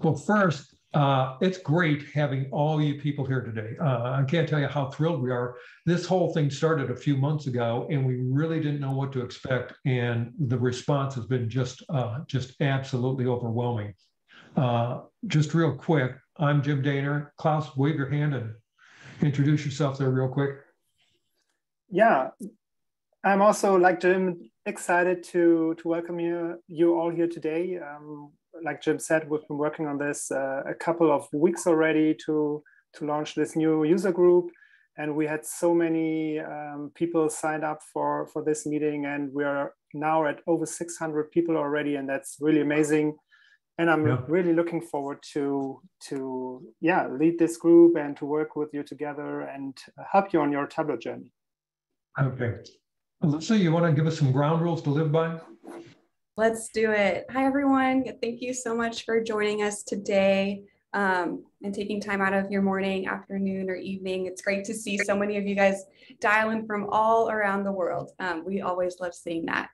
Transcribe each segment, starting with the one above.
Well, first, it's great having all you people here today. I can't tell you how thrilled we are. This whole thing started a few months ago, and we really didn't know what to expect. And the response has been just absolutely overwhelming. Just real quick, I'm Jim Dehner. Klaus, wave your hand and introduce yourself there real quick. Yeah, I'm also, like Jim, excited to welcome you all here today. Like Jim said, we've been working on this a couple of weeks already to launch this new user group. And we had so many people signed up for this meeting, and we are now at over 600 people already, and that's really amazing. And I'm really looking forward to lead this group and to work with you together and help you on your Tableau journey. Okay. Alyssa, you want to give us some ground rules to live by? Let's do it. Hi, everyone. Thank you so much for joining us today and taking time out of your morning, afternoon, or evening. It's great to see so many of you guys dial in from all around the world. We always love seeing that.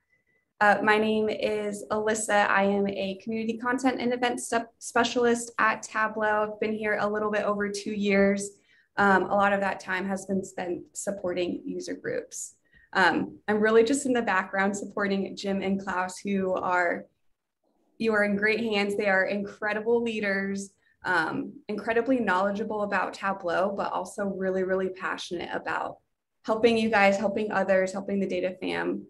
My name is Alyssa. I am a community content and event specialist at Tableau. I've been here a little bit over 2 years. A lot of that time has been spent supporting user groups. I'm really just in the background supporting Jim and Klaus, you are in great hands. They are incredible leaders, incredibly knowledgeable about Tableau, but also really, really passionate about helping you guys, helping others, helping the data fam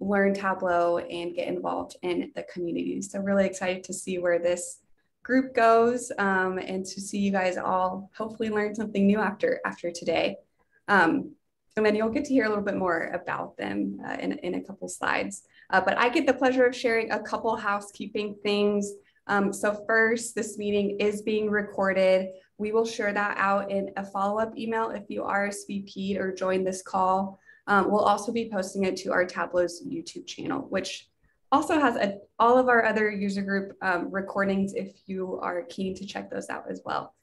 learn Tableau and get involved in the community. So really excited to see where this group goes and to see you guys all hopefully learn something new after today. And then you'll get to hear a little bit more about them in a couple slides. But I get the pleasure of sharing a couple housekeeping things. So first, this meeting is being recorded. We will share that out in a follow-up email if you RSVP'd or joined this call. We'll also be posting it to our Tableau's YouTube channel, which also has all of our other user group recordings if you are keen to check those out as well.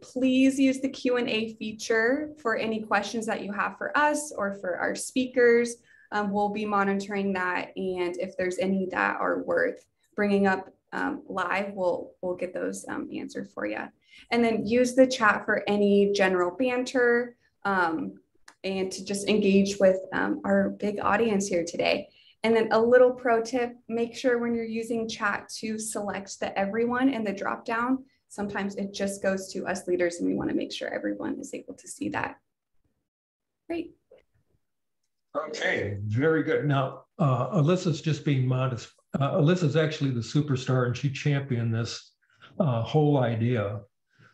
Please use the Q&A feature for any questions that you have for us or for our speakers. We'll be monitoring that, and if there's any that are worth bringing up live, we'll get those answered for you. And then use the chat for any general banter and to just engage with our big audience here today. And then a little pro tip, make sure when you're using chat to select the everyone in the dropdown. Sometimes it just goes to us leaders, and we want to make sure everyone is able to see that. Great. Okay, very good. Now, Alyssa's just being modest. Alyssa's actually the superstar, and she championed this whole idea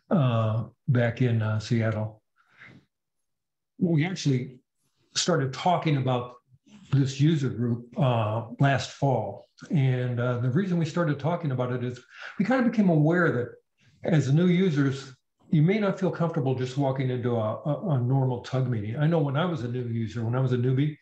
back in Seattle. We actually started talking about this user group last fall. And the reason we started talking about it is we kind of became aware that as new users, you may not feel comfortable just walking into a normal tug meeting. I know when I was a new user, when I was a newbie,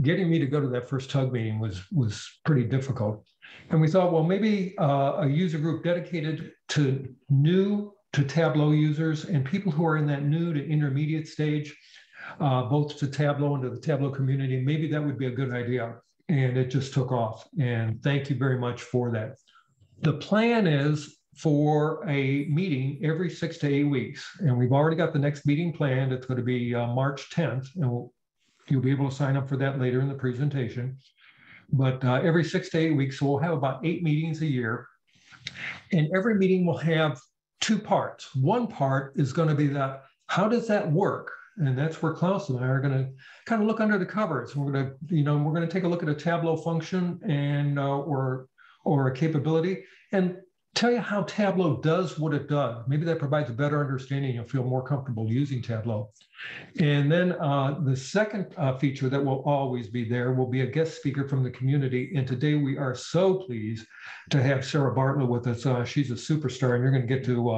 getting me to go to that first tug meeting was pretty difficult. And we thought, well, maybe a user group dedicated to new to Tableau users and people who are in that new to intermediate stage, both to Tableau and to the Tableau community, maybe that would be a good idea. And it just took off. And thank you very much for that. The plan is for a meeting every 6 to 8 weeks. And we've already got the next meeting planned. It's going to be March 10th. And you'll be able to sign up for that later in the presentation. But every 6 to 8 weeks, so we'll have about 8 meetings a year. And every meeting will have 2 parts. One part is going to be that, how does that work? And that's where Klaus and I are going to kind of look under the covers. We're going to, we're going to take a look at a Tableau function and or a capability and tell you how Tableau does what it does. Maybe that provides a better understanding. You'll feel more comfortable using Tableau. And then the second feature that will always be there will be a guest speaker from the community. And today we are so pleased to have Sarah Bartlett with us. She's a superstar, and you're going to get to,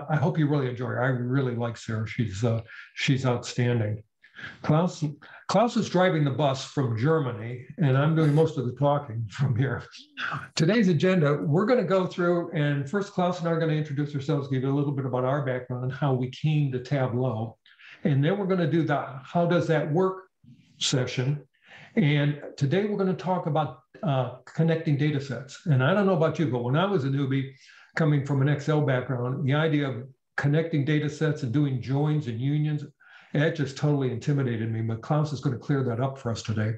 I hope you really enjoy her. I really like Sarah. She's outstanding. Klaus is driving the bus from Germany, and I'm doing most of the talking from here. Today's agenda, we're going to go through, and first Klaus and I are going to introduce ourselves, give you a little bit about our background, how we came to Tableau, and then we're going to do the how does that work session. And today we're going to talk about connecting data sets. And I don't know about you, but when I was a newbie, coming from an Excel background, the idea of connecting data sets and doing joins and unions, that just totally intimidated me. But Klaus is going to clear that up for us today.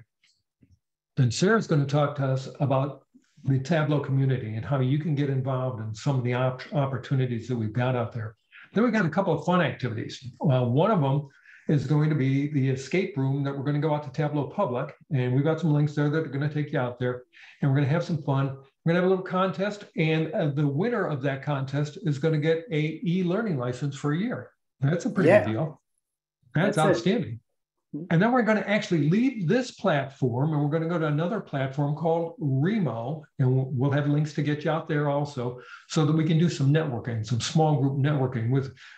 And Sarah's going to talk to us about the Tableau community and how you can get involved in some of the opportunities that we've got out there. Then we've got a couple of fun activities. One of them is going to be the escape room that we're going to go out to Tableau Public. And we've got some links there that are going to take you out there. And we're going to have some fun. We're going to have a little contest. And the winner of that contest is going to get a e-learning license for a year. That's a pretty good deal. That's outstanding. And then we're going to actually leave this platform and we're going to go to another platform called Remo. And we'll have links to get you out there also so that we can do some networking, some small group networking.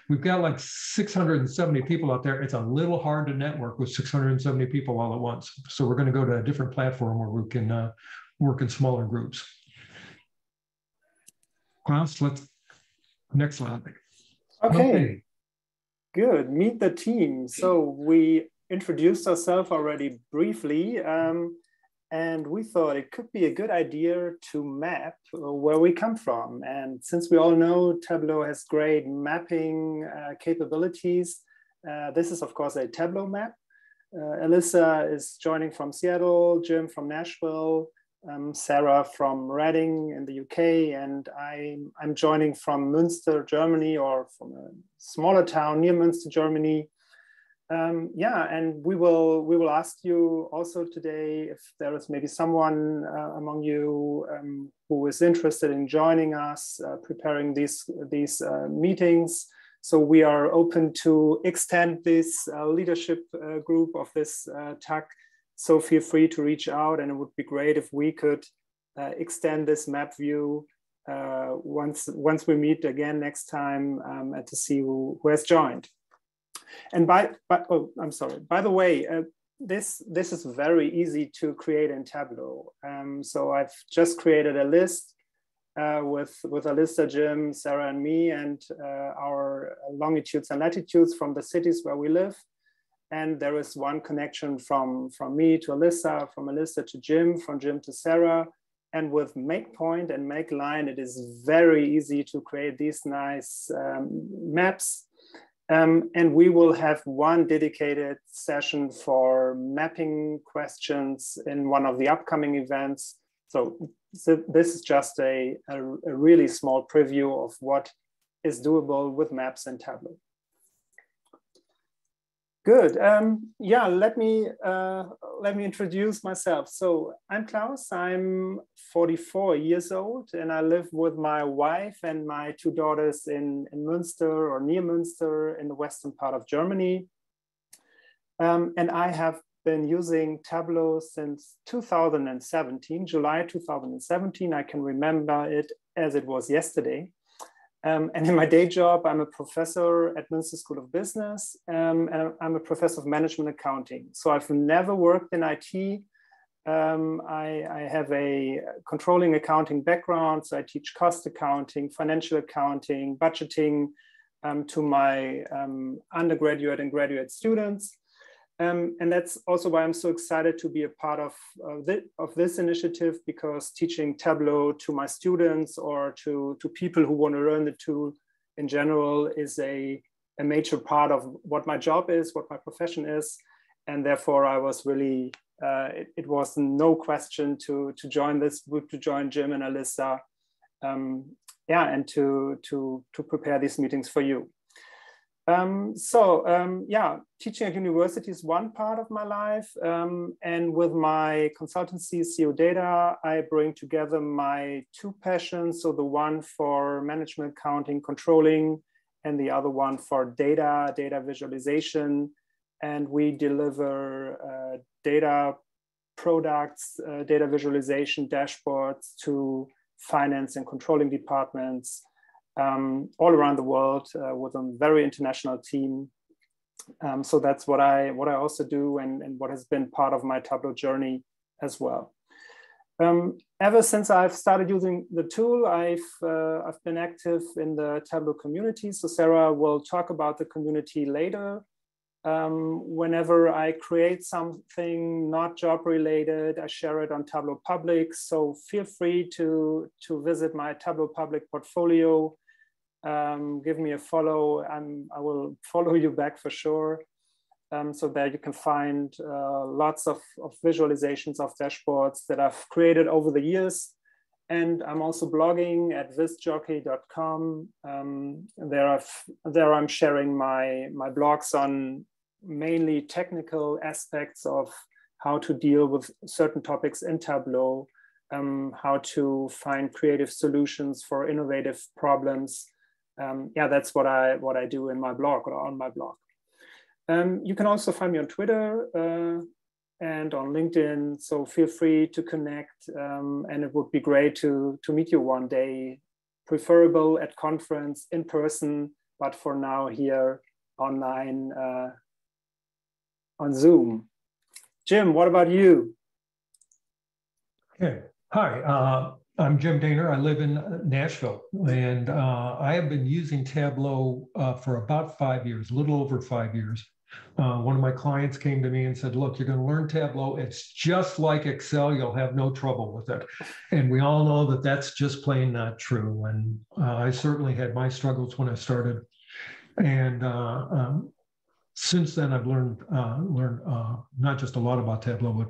We've got like 670 people out there. It's a little hard to network with 670 people all at once. So we're going to go to a different platform where we can work in smaller groups. Klaus, next slide. Okay. Good. Meet the team. So we introduced ourselves already briefly, and we thought it could be a good idea to map where we come from. And since we all know Tableau has great mapping capabilities, this is of course a Tableau map. Alyssa is joining from Seattle, Jim from Nashville, Sarah from Reading in the UK, and I'm joining from Münster, Germany, or from a smaller town near Münster, Germany. And we will ask you also today if there is maybe someone among you who is interested in joining us, preparing these meetings. So we are open to extend this leadership group of this TAC. So feel free to reach out, and it would be great if we could extend this map view once we meet again next time and to see who has joined. And by the way, this is very easy to create in Tableau. So I've just created a list with Alyssa, Jim, Sarah, and me, and our longitudes and latitudes from the cities where we live. And there is one connection from me to Alyssa, from Alyssa to Jim, from Jim to Sarah. And with make point and make line, it is very easy to create these nice maps. And we will have one dedicated session for mapping questions in one of the upcoming events. So this is just a really small preview of what is doable with maps and Tableau. Good. Let me introduce myself. So I'm Klaus. I'm 44 years old, and I live with my wife and my two daughters in Münster or near Münster in the western part of Germany. And I have been using Tableau since 2017, July 2017. I can remember it as it was yesterday. And in my day job, I'm a professor at Münster School of Business, and I'm a professor of management accounting. So I've never worked in IT. I have a controlling accounting background, so I teach cost accounting, financial accounting, budgeting to my undergraduate and graduate students. And that's also why I'm so excited to be a part of this initiative, because teaching Tableau to my students or to people who want to learn the tool in general is a major part of what my job is, what my profession is. And therefore I was really, it was no question to join this group, to join Jim and Alyssa, and to prepare these meetings for you. Teaching at university is one part of my life. And with my consultancy, CO Data, I bring together my two passions. So the one for management accounting, controlling, and the other one for data visualization. And we deliver data products, data visualization dashboards to finance and controlling departments all around the world with a very international team. So that's what I also do, and what has been part of my Tableau journey as well. Ever since I've started using the tool, I've been active in the Tableau community. So Sarah will talk about the community later. Whenever I create something not job related, I share it on Tableau Public. So feel free to visit my Tableau Public portfolio. Give me a follow, and I will follow you back for sure. So there you can find lots of visualizations of dashboards that I've created over the years. And I'm also blogging at visjockey.com. There I'm sharing my blogs on mainly technical aspects of how to deal with certain topics in Tableau, how to find creative solutions for innovative problems. Yeah, that's what I do in my blog or on my blog. You can also find me on Twitter and on LinkedIn, so feel free to connect, and it would be great to meet you one day, preferable at conference, in person, but for now here online on Zoom. Jim, what about you? Okay. Hi, I'm Jim Dehner. I live in Nashville, and I have been using Tableau for about 5 years, a little over 5 years. One of my clients came to me and said, look, you're going to learn Tableau. It's just like Excel. You'll have no trouble with it. And we all know that that's just plain not true. And I certainly had my struggles when I started. And since then, I've learned not just a lot about Tableau, but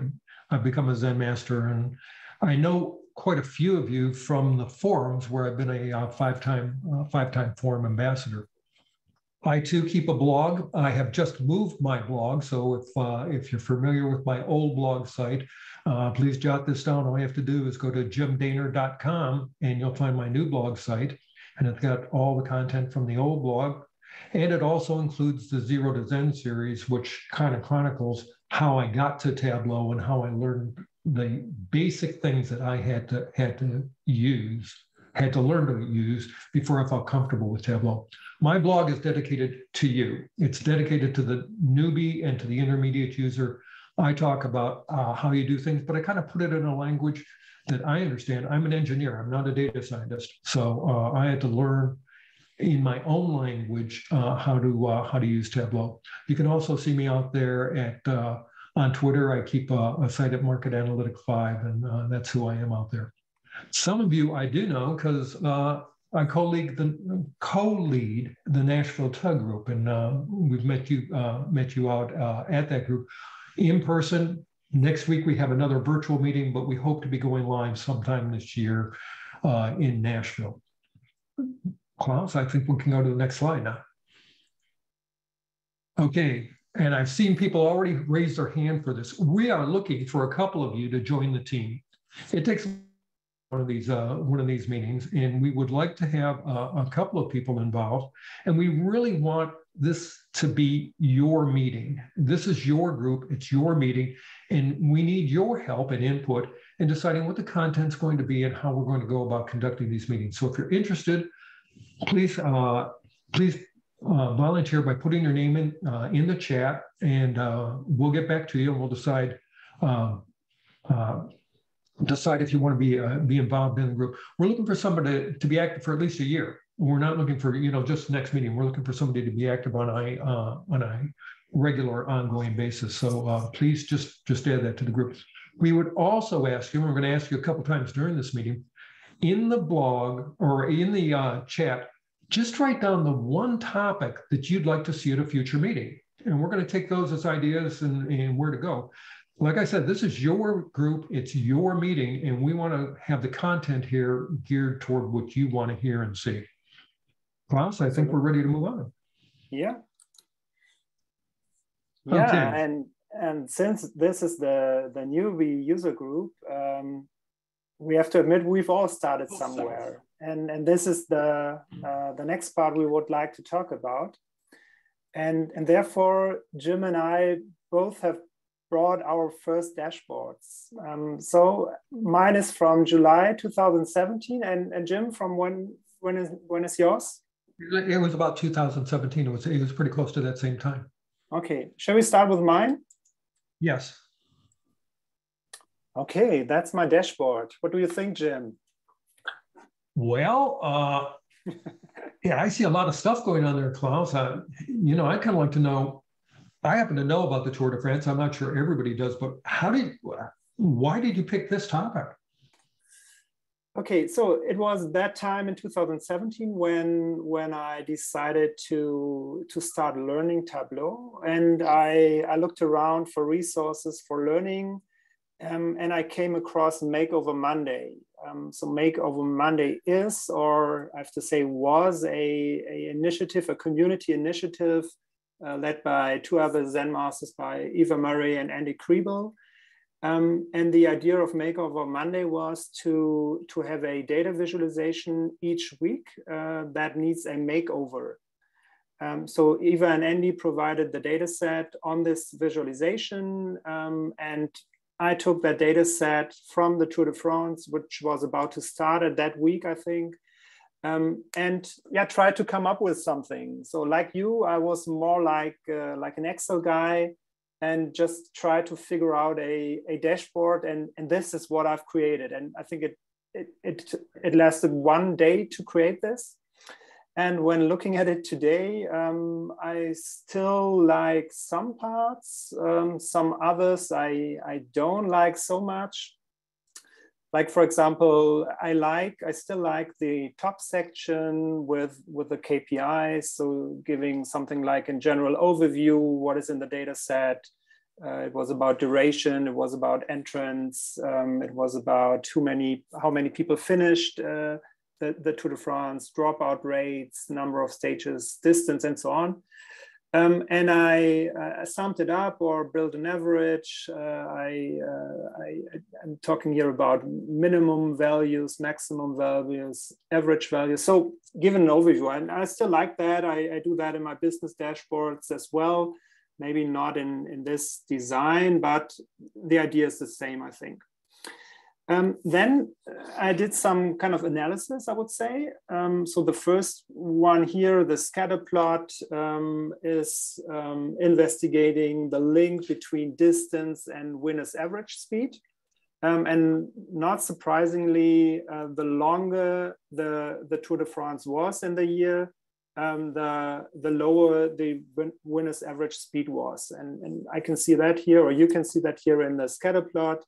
I've become a Zen master. And I know quite a few of you from the forums where I've been a five-time forum ambassador. I too keep a blog. I have just moved my blog. So if you're familiar with my old blog site, please jot this down. All you have to do is go to jimdehner.com and you'll find my new blog site. And it's got all the content from the old blog. And it also includes the Zero to Zen series, which kind of chronicles how I got to Tableau and how I learned the basic things that I had to learn to use before I felt comfortable with Tableau. My blog is dedicated to you. It's dedicated to the newbie and to the intermediate user. I talk about how you do things, but I kind of put it in a language that I understand. I'm an engineer. I'm not a data scientist. So I had to learn in my own language how to use Tableau. You can also see me out there on Twitter. I keep a site at Market Analytic 5, and that's who I am out there. Some of you I do know because I co-lead the Nashville Tug Group, and we've met you out at that group in person. Next week we have another virtual meeting, but we hope to be going live sometime this year in Nashville. Klaus, I think we can go to the next slide now. Okay, and I've seen people already raise their hand for this. We are looking for a couple of you to join the team. It takes one of these meetings, and we would like to have a couple of people involved, and we really want this to be your meeting. This is your group, it's your meeting, and we need your help and input in deciding what the content's going to be and how we're going to go about conducting these meetings. So if you're interested, please volunteer by putting your name in the chat, and we'll get back to you, and we'll decide if you want to be involved in the group. We're looking for somebody to be active for at least a year. We're not looking for just the next meeting. We're looking for somebody to be active on a regular, ongoing basis. So please just add that to the group. We would also ask you, and we're going to ask you a couple times during this meeting, in the blog or in the chat, just write down the one topic that you'd like to see at a future meeting. And we're going to take those as ideas and where to go. Like I said, this is your group, it's your meeting, and we want to have the content here geared toward what you want to hear and see. Klaus, I think we're ready to move on. Yeah. Okay. Yeah, and since this is the newbie user group, we have to admit we've all started somewhere. And this is the next part we would like to talk about. And therefore, Jim and I both have brought our first dashboards. So mine is from July 2017, and Jim, from when is yours? It was about 2017. It was pretty close to that same time. Okay, shall we start with mine? Yes. Okay, that's my dashboard. What do you think, Jim? Well, yeah, I see a lot of stuff going on there, Klaus. I'd kind of like to know I happen to know about the Tour de France. I'm not sure everybody does, but why did you pick this topic? Okay, so it was that time in 2017 when I decided to start learning Tableau, and I looked around for resources for learning, and I came across Makeover Monday. So Makeover Monday is, or I have to say was, a initiative, a community initiative led by two other Zen masters, by Eva Murray and Andy Kriebel. And the idea of Makeover Monday was to have a data visualization each week that needs a makeover. So Eva and Andy provided the data set on this visualization, and I took that data set from the Tour de France, which was about to start at that week, I think, and yeah, tried to come up with something. So like you, I was more like an Excel guy, and just try to figure out a dashboard, and this is what I've created. And I think it lasted 1 day to create this. And when looking at it today, I still like some parts, some others I don't like so much. Like, for example, I still like the top section with the KPIs. So giving something like in general overview, what is in the data set. It was about duration. It was about entrance. It was about how many people finished the Tour de France, dropout rates, number of stages, distance, and so on. And I summed it up or built an average. I'm talking here about minimum values, maximum values, average values. So given an overview, and I still like that. I do that in my business dashboards as well. Maybe not in this design, but the idea is the same, I think. Then I did some kind of analysis, I would say. So the first one here, the scatter plot, is investigating the link between distance and winner's average speed. And not surprisingly, the longer the Tour de France was in the year, the lower the winner's average speed was. And I can see that here, or you can see that here in the scatter plot.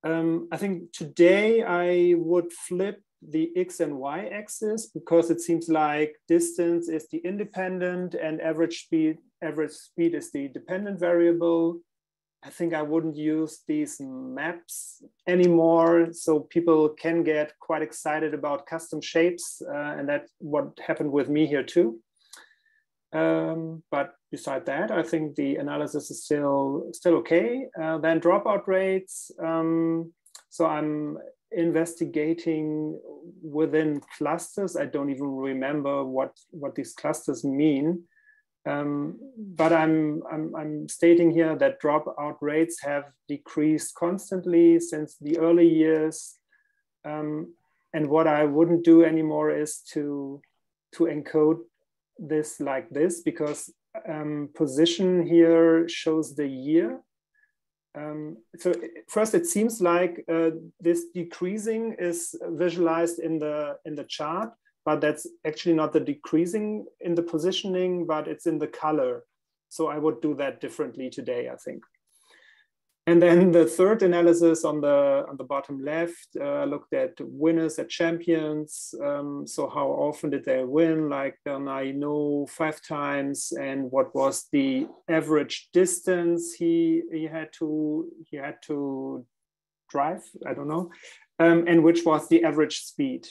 I think today I would flip the X and Y axis, because it seems like distance is the independent and average speed is the dependent variable. I think I wouldn't use these maps anymore. So people can get quite excited about custom shapes, and that's what happened with me here too. But beside that, I think the analysis is still okay. Then dropout rates. So I'm investigating within clusters. I don't even remember what these clusters mean. But I'm stating here that dropout rates have decreased constantly since the early years. And what I wouldn't do anymore is to encode this like this, because position here shows the year. So first, it seems like this decreasing is visualized in the chart, but that's actually not the decreasing in the positioning, but it's in the color. So I would do that differently today, I think. And then the third analysis on the bottom left looked at winners, at champions. So how often did they win? Like I know 5 times, and what was the average distance he had to drive? I don't know, and which was the average speed.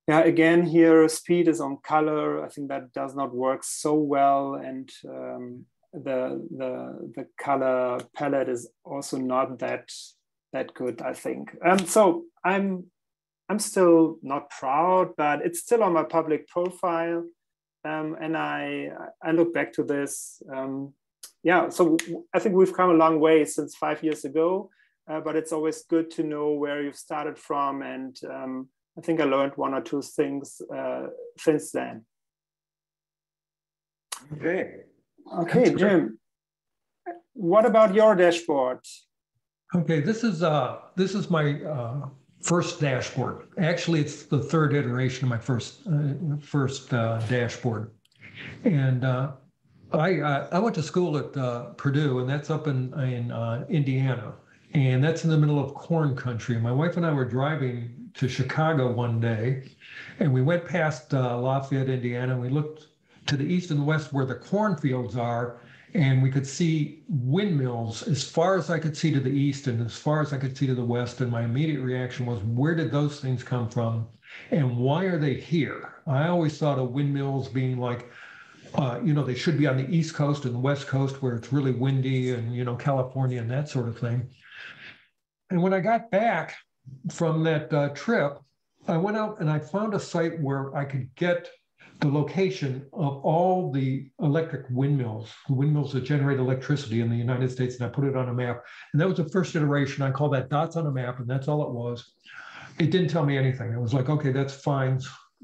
Yeah, again here speed is on color. I think that does not work so well, and the color palette is also not that good, I think. So I'm still not proud, but it's still on my public profile, and I look back to this. Yeah, so I think we've come a long way since 5 years ago, but it's always good to know where you've started from, and I think I learned 1 or 2 things since then. Okay, Jim, what about your dashboard? Okay, this is my first dashboard. Actually, it's the 3rd iteration of my first dashboard. And I went to school at Purdue, and that's up in Indiana, and that's in the middle of corn country. My wife and I were driving to Chicago one day, and we went past Lafayette, Indiana, and we looked to the east and the west where the cornfields are, and we could see windmills as far as I could see to the east and as far as I could see to the west. And my immediate reaction was, where did those things come from, and why are they here? I always thought of windmills being like, they should be on the East Coast and the West Coast where it's really windy and, California and that sort of thing. And when I got back from that trip, I went out and I found a site where I could get the location of all the electric windmills that generate electricity in the United States, and I put it on a map. And that was the first iteration. I call that dots on a map, and that's all it was. It didn't tell me anything. It was like, okay, that's fine.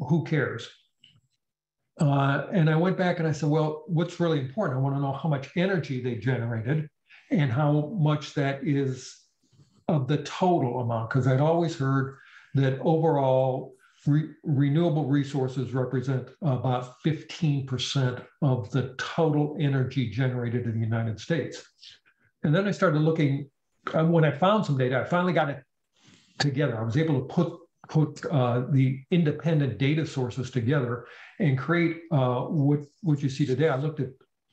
Who cares? And I went back and I said, well, what's really important? I want to know how much energy they generated and how much that is of the total amount, because I'd always heard that overall renewable resources represent about 15% of the total energy generated in the United States. And then I started looking, when I found some data, I finally got it together. I was able to put the independent data sources together and create what you see today. I looked at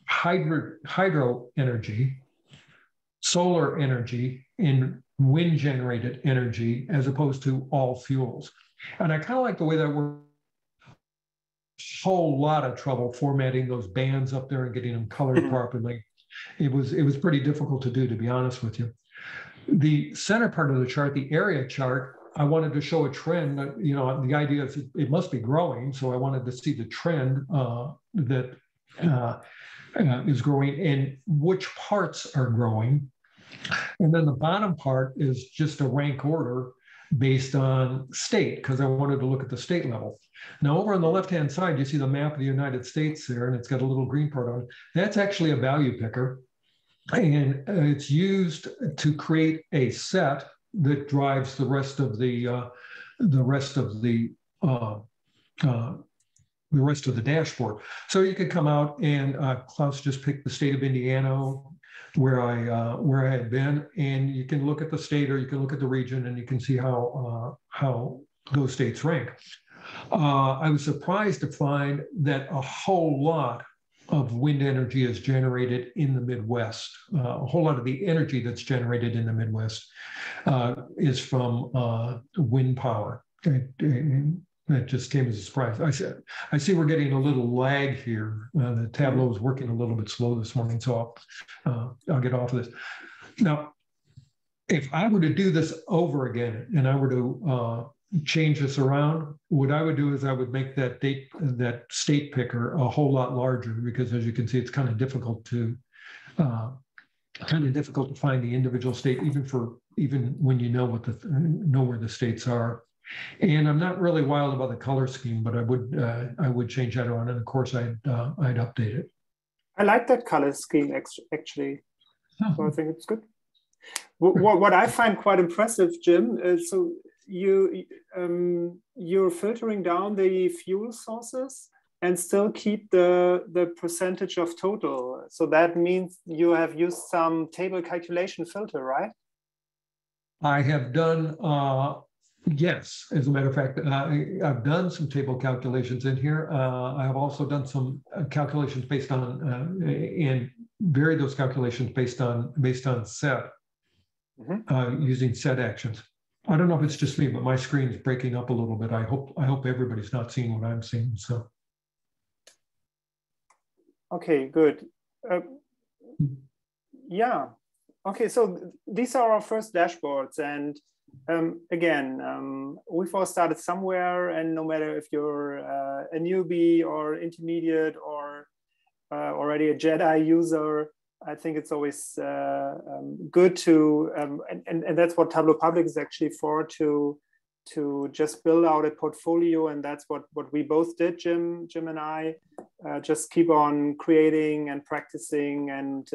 hydro energy, solar energy, and wind generated energy as opposed to all fuels. And I kind of like the way that works. Whole lot of trouble formatting those bands up there and getting them colored properly. It was pretty difficult to do, to be honest with you. The center part of the chart, the area chart, I wanted to show a trend. The idea is it must be growing, so I wanted to see the trend that is growing and which parts are growing. And then the bottom part is just a rank order based on state, because I wanted to look at the state level. Now, over on the left-hand side, you see the map of the United States there, and it's got a little green part on it. That's actually a value picker, and it's used to create a set that drives the rest of the dashboard. So you could come out and Klaus just picked the state of Indiana, where I had been, and you can look at the state or you can look at the region, and you can see how those states rank. I was surprised to find that a whole lot of wind energy is generated in the Midwest. A whole lot of the energy that's generated in the Midwest is from wind power. That just came as a surprise. I see we're getting a little lag here. The Tableau is working a little bit slow this morning, so I'll get off of this. Now, if I were to do this over again and I were to change this around, what I would do is I would make that state picker a whole lot larger, because as you can see, it's kind of difficult to find the individual state, even when you know know where the states are. And I'm not really wild about the color scheme, but I would change that around, and of course I'd update it. I like that color scheme actually. So I think it's good. What I find quite impressive, Jim, is so you're filtering down the fuel sources and still keep the percentage of total. So that means you have used some table calculation filter, right? I have done. Yes, as a matter of fact, I've done some table calculations in here. I have also done some calculations based on and varied those calculations based on set, using set actions. I don't know if it's just me, but my screen is breaking up a little bit. I hope everybody's not seeing what I'm seeing. So. Okay, good. Yeah. Okay, so these are our first dashboards, and again, we've all started somewhere, and no matter if you're a newbie or intermediate or already a Jedi user, I think it's always good to, and that's what Tableau Public is actually for, to just build out a portfolio, and that's what we both did, Jim and I, just keep on creating and practicing, and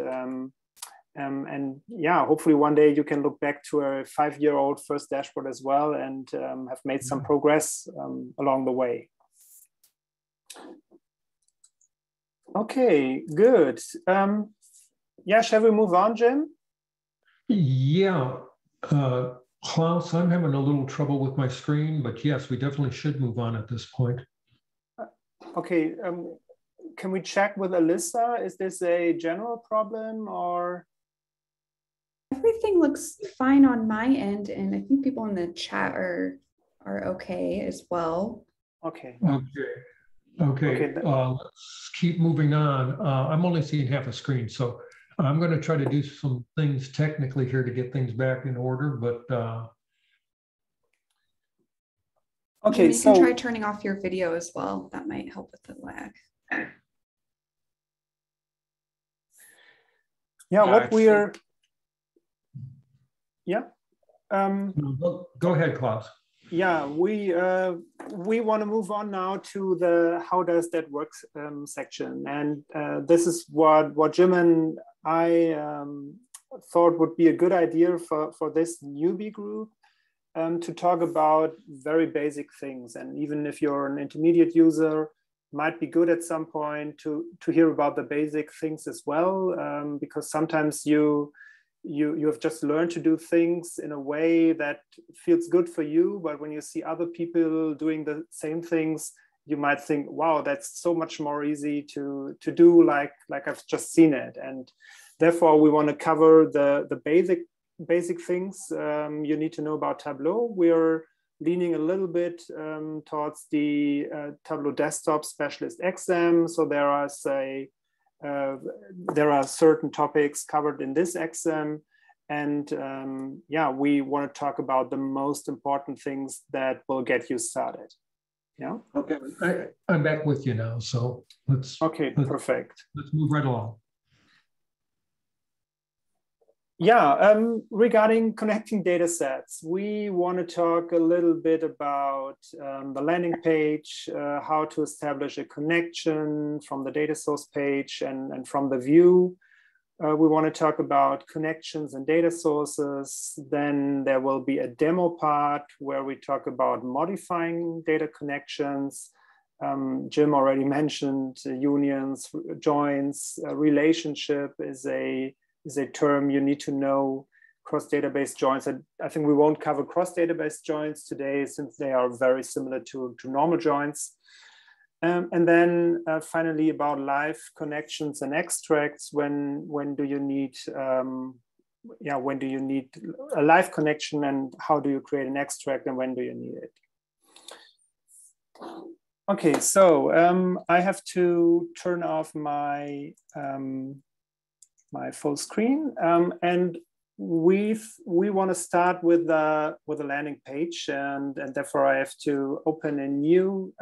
yeah, hopefully one day you can look back to a 5-year-old first dashboard as well, and have made some progress along the way. Okay, good. Yeah, shall we move on, Jim? Yeah. Klaus, I'm having a little trouble with my screen, but yes, we definitely should move on at this point. Okay, can we check with Alyssa? Is this a general problem or? Everything looks fine on my end, and I think people in the chat are okay as well. Okay. Okay. Let's keep moving on. I'm only seeing half a screen, so I'm going to try to do some things technically here to get things back in order, but okay, Jim, you can try turning off your video as well. That might help with the lag. Yeah, what we're go ahead, Klaus. Yeah, we want to move on now to the how does that work section, and this is what Jim and I thought would be a good idea for this newbie group to talk about very basic things, and even if you're an intermediate user, might be good at some point to hear about the basic things as well, because sometimes you have just learned to do things in a way that feels good for you, but when you see other people doing the same things, you might think, wow, that's so much more easy to do like I've just seen it. And therefore we want to cover the basic things you need to know about Tableau. We're leaning a little bit towards the Tableau Desktop Specialist exam. So there are certain topics covered in this exam, and yeah, we want to talk about the most important things that will get you started. Yeah. Okay, I'm back with you now, so let's. Perfect. Let's move right along. Yeah, regarding connecting data sets, we want to talk a little bit about the landing page, how to establish a connection from the data source page and from the view. We want to talk about connections and data sources. Then there will be a demo part where we talk about modifying data connections. Jim already mentioned unions, joins, relationship is a term you need to know. Cross-database joins. I think we won't cover cross-database joins today since they are very similar to normal joins. And then finally about live connections and extracts. When do you need when do you need a live connection, and how do you create an extract, and when do you need it? Okay, so I have to turn off my my full screen, and we want to start with a landing page, and therefore I have to open a new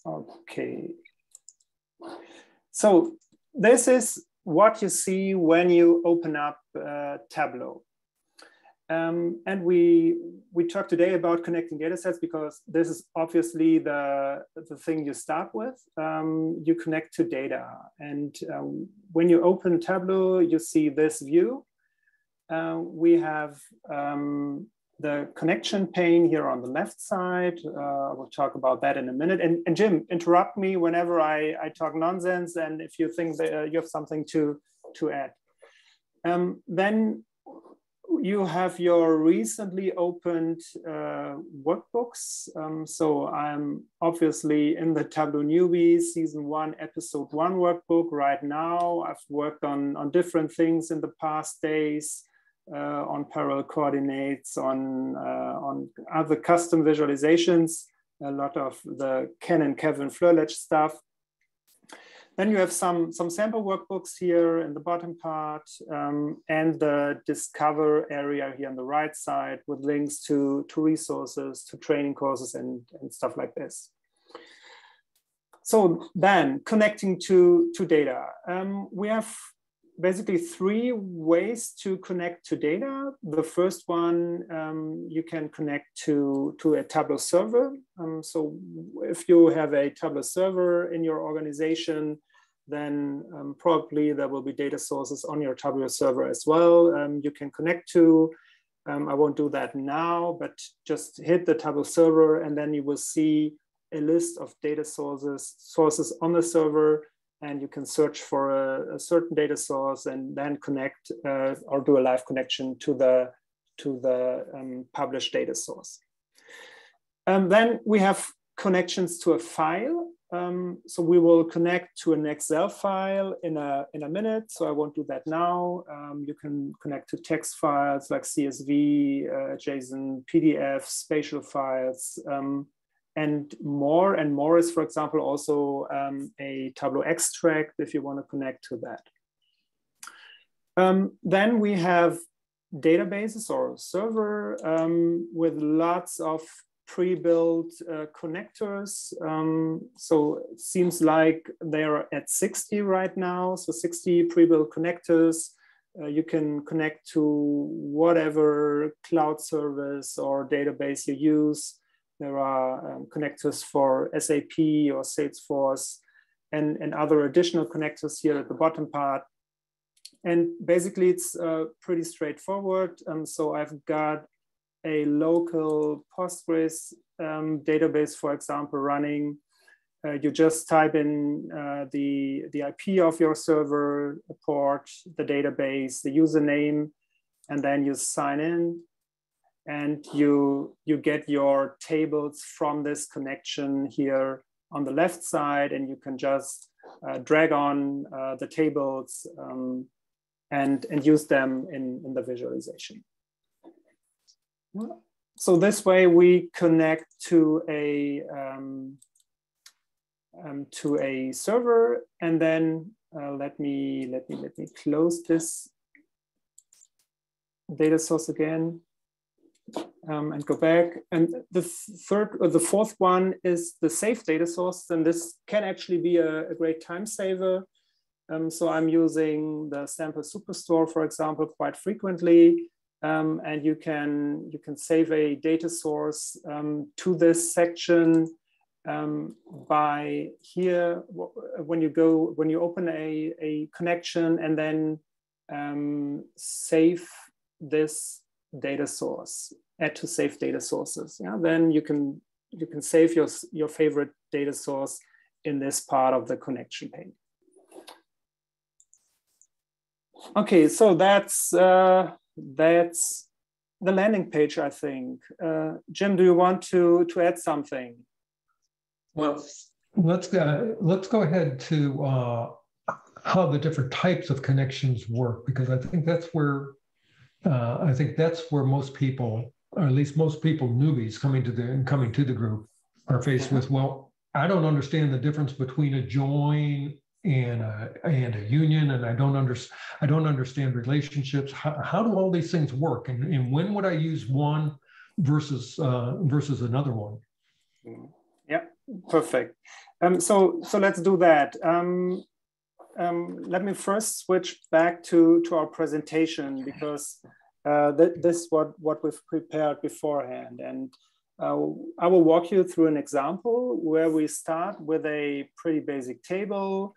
okay. So this is what you see when you open up Tableau. And we talk today about connecting data sets because this is obviously the thing you start with. You connect to data. And when you open Tableau, you see this view. We have the connection pane here on the left side. We'll talk about that in a minute. And Jim, interrupt me whenever I talk nonsense, and if you think that you have something to add. Then you have your recently opened workbooks. So I'm obviously in the Tableau Newbies Season 1, Episode 1 workbook right now. I've worked on different things in the past days, on parallel coordinates, on other custom visualizations, a lot of the Ken and Kevin Flerlech stuff. Then you have some sample workbooks here in the bottom part, and the discover area here on the right side with links to resources, to training courses and stuff like this. So then connecting to data. We have basically 3 ways to connect to data. The first one, you can connect to a Tableau server. So if you have a Tableau server in your organization, then probably there will be data sources on your Tableau server as well. You can connect to. I won't do that now, but just hit the Tableau server and then you will see a list of data sources on the server, and you can search for a certain data source and then connect or do a live connection to the published data source. Then we have connections to a file. So we will connect to an Excel file in a minute. So I won't do that now. You can connect to text files like CSV, JSON, PDF, spatial files, and more is, for example, also a Tableau extract if you want to connect to that. Then we have databases or server with lots of pre-built connectors. So it seems like they're at 60 right now. So 60 pre-built connectors. You can connect to whatever cloud service or database you use. There are connectors for SAP or Salesforce and other additional connectors here at the bottom part. And basically it's pretty straightforward. So I've got a local Postgres database, for example, running. You just type in the IP of your server, the port, the database, the username, and then you sign in. And you get your tables from this connection here on the left side, and you can just drag on the tables and use them in the visualization. So this way we connect to a server, and then let me close this data source again. And go back. And the fourth one is the save data source. And this can actually be a great time saver. So I'm using the sample superstore, for example, quite frequently. And you can save a data source to this section by here, when you open a connection and then save this data source, add to save data sources. Yeah, then you can save your favorite data source in this part of the connection pane. Okay, so that's the landing page, I think. Jim, do you want to add something? Well, let's go ahead to how the different types of connections work, because I think that's where most people, or at least most people, newbies coming to the group, are faced with. Well, I don't understand the difference between a join and a union, and I don't understand relationships. How do all these things work, and when would I use one versus another one? Yeah, perfect. So let's do that. Let me first switch back to our presentation, because this is what we've prepared beforehand. And I will walk you through an example where we start with a pretty basic table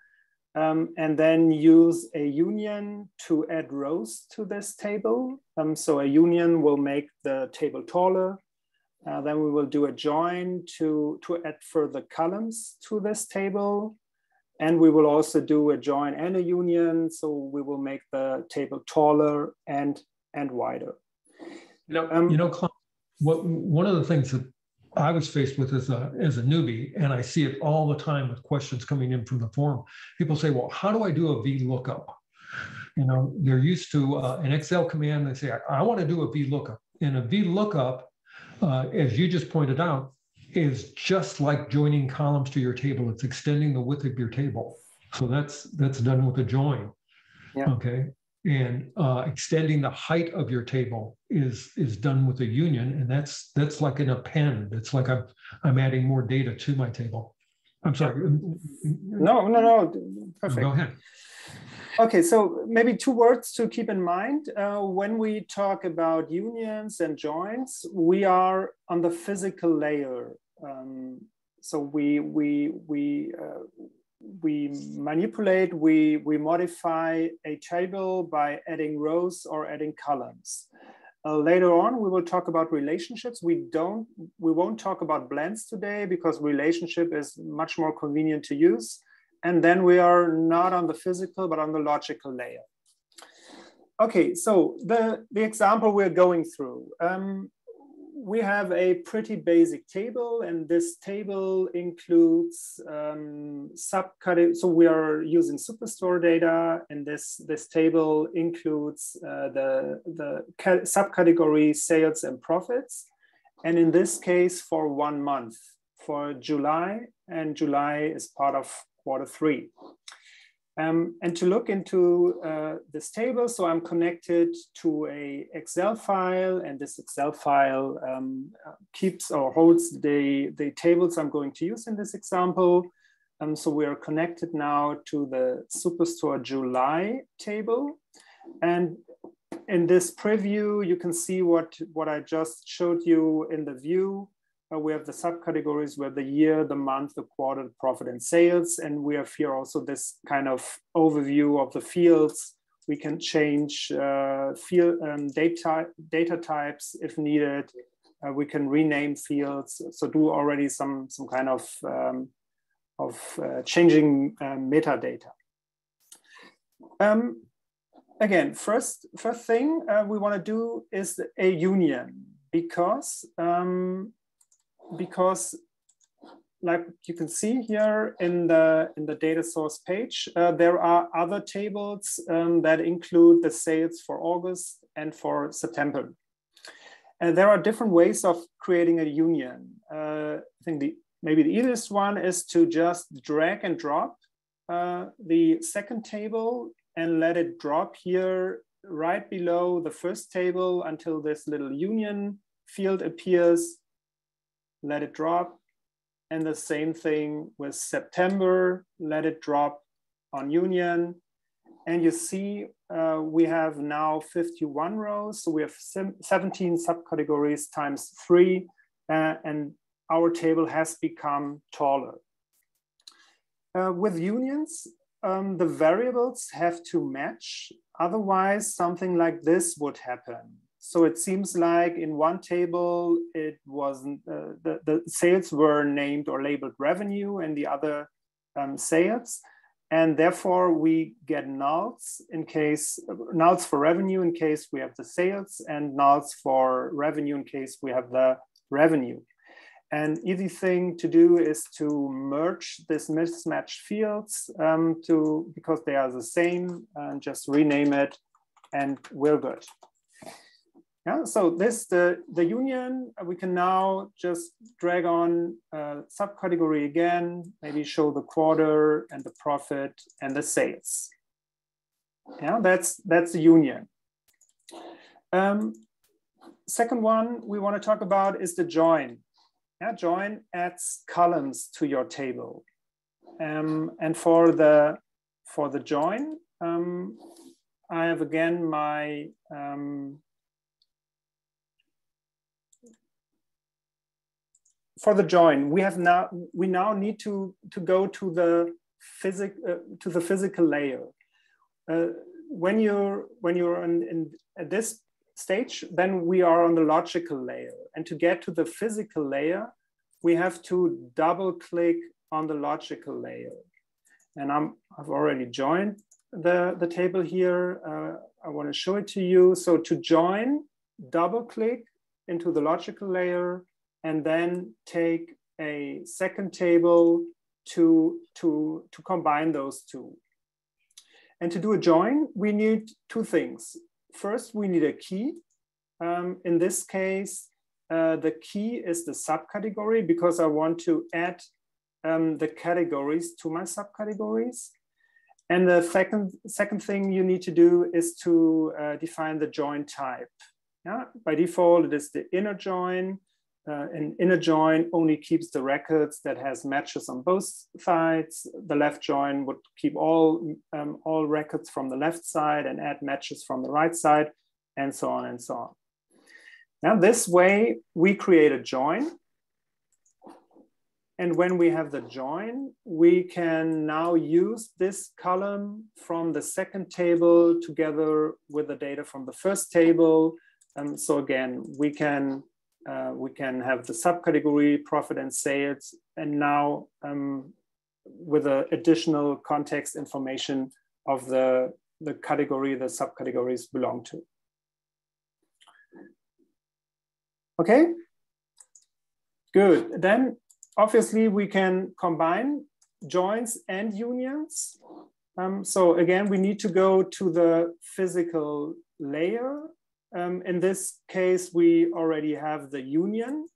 and then use a union to add rows to this table. So a union will make the table taller. Then we will do a join to add further columns to this table. And we will also do a join and a union. So we will make the table taller and wider. Klaus, one of the things that I was faced with as a newbie, and I see it all the time with questions coming in from the forum. People say, well, how do I do a VLOOKUP? They're used to an Excel command. They say, I want to do a VLOOKUP. And a VLOOKUP, as you just pointed out, is just like joining columns to your table. It's extending the width of your table. So that's done with a join. Yeah. Okay. And extending the height of your table is done with a union, and that's like an append. It's like I'm adding more data to my table. I'm sorry. No. Perfect. Go ahead. Okay, so maybe 2 words to keep in mind. When we talk about unions and joins, we are on the physical layer. So we manipulate, we modify a table by adding rows or adding columns. Later on, we will talk about relationships. We won't talk about blends today because relationship is much more convenient to use. And then we are not on the physical, but on the logical layer. Okay, so the example we're going through. We have a pretty basic table, and this table includes subcategories. So we are using Superstore data, and this table includes the subcategory sales and profits. And in this case, for 1 month, for July, and July is part of Q3. And to look into this table, so I'm connected to a Excel file, and this Excel file keeps or holds the tables I'm going to use in this example. So we are connected now to the Superstore July table. And in this preview, you can see what I just showed you in the view. We have the subcategories, we have the year, the month, the quarter, the profit and sales. And we have here also this kind of overview of the fields. We can change data types if needed. We can rename fields. So do already some kind of changing metadata. Again, first thing we want to do is a union because like you can see here in the data source page, there are other tables that include the sales for August and for September. And there are different ways of creating a union. I think maybe the easiest one is to just drag and drop the second table and let it drop here right below the first table until this little union field appears. Let it drop. And the same thing with September, let it drop on union. And you see we have now 51 rows. So we have 17 subcategories times 3, and our table has become taller. With unions, the variables have to match. Otherwise, something like this would happen. So it seems like in one table, it wasn't, the sales were named or labeled revenue, and the other sales. And therefore we get nulls for revenue in case we have the sales, and nulls for revenue in case we have the revenue. And easy thing to do is to merge this mismatched fields because they are the same, and just rename it and we're good. Yeah, so this, the union, we can now just drag on subcategory again, maybe show the quarter and the profit and the sales. Yeah, that's the union. Second one we want to talk about is the join. Yeah, join adds columns to your table. And for the join, I have again my for the join, we now need to go to the physical layer. When you're at this stage, then we are on the logical layer. And to get to the physical layer, we have to double click on the logical layer. And I've already joined the table here. I want to show it to you. So to join, double click into the logical layer, and then take a second table to combine those two. And to do a join, we need two things. First, we need a key. In this case, the key is the subcategory because I want to add the categories to my subcategories. And the second thing you need to do is to define the join type. Yeah? By default, it is the inner join. An inner join only keeps the records that has matches on both sides. The left join would keep all records from the left side and add matches from the right side, and so on and so on. Now this way we create a join. And when we have the join, we can now use this column from the second table together with the data from the first table So again, we can have the subcategory profit and sales, and now with the additional context information of the category the subcategories belong to. Okay, good. Then obviously we can combine joins and unions. So again, we need to go to the physical layer. In this case, we already have the union.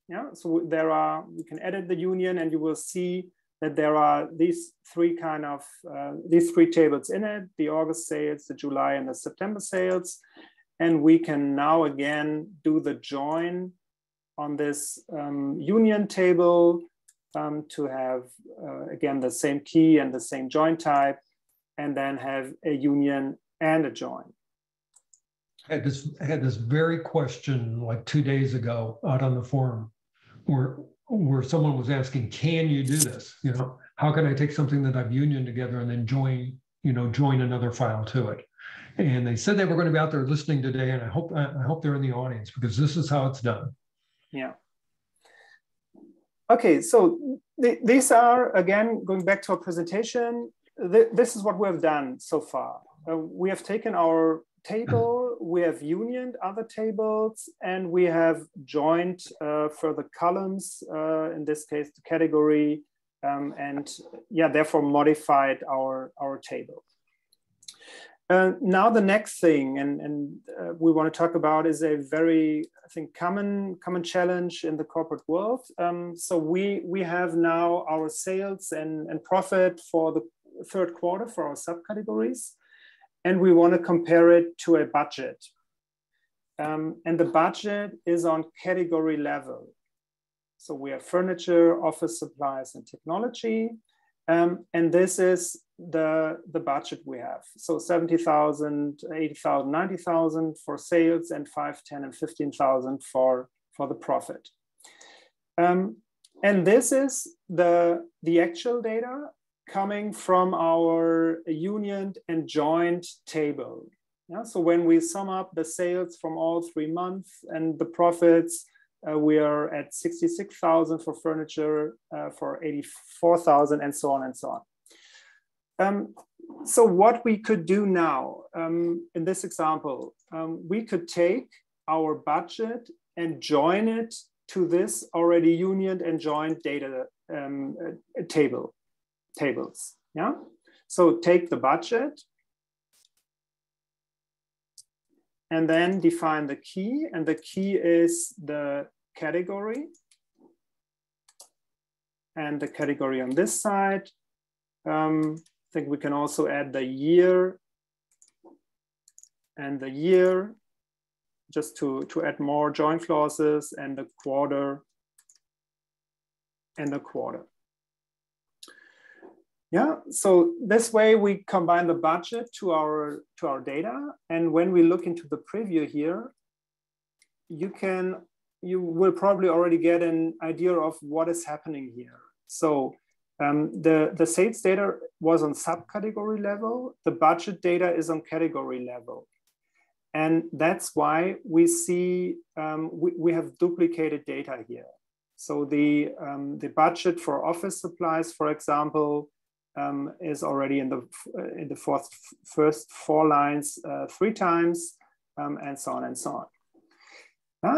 Yeah, so we can edit the union, and you will see that there are these three tables in it: the August sales, the July, and the September sales. And we can now again do the join on this union table to have again the same key and the same join type, and then have a union and a join. I had this very question like 2 days ago out on the forum where someone was asking, can you do this? You know, how can I take something that I've unioned together and then join another file to it? And they said they were going to be out there listening today, and I hope they're in the audience, because this is how it's done. Yeah. Okay, so these are, again, going back to our presentation, this is what we have done so far. We have taken our table, we have unioned other tables, and we have joined further columns, in this case, the category, and yeah, therefore modified our table. Now the next thing, and we want to talk about, is a very, I think, common challenge in the corporate world. So we have now our sales and profit for the third quarter for our subcategories, and we want to compare it to a budget. And the budget is on category level. So we have furniture, office supplies, and technology. And this is the budget we have. So 70,000, 80,000, 90,000 for sales, and 5, 10, and 15,000 for the profit. And this is the actual data coming from our unioned and joined table. Yeah, so when we sum up the sales from all 3 months and the profits, we are at 66,000 for furniture, for 84,000, and so on and so on. So what we could do now, in this example, we could take our budget and join it to this already unioned and joined data tables. Yeah. So take the budget and then define the key, and the key is the category, and the category on this side. I think we can also add the year and the year, just to add more join clauses, and the quarter and the quarter. Yeah, so this way we combine the budget to our data, and when we look into the preview here, you will probably already get an idea of what is happening here. So the sales data was on subcategory level, the budget data is on category level. And that's why we see we have duplicated data here. So the budget for office supplies, for example, is already in the first 4 lines 3 times, and so on and so on.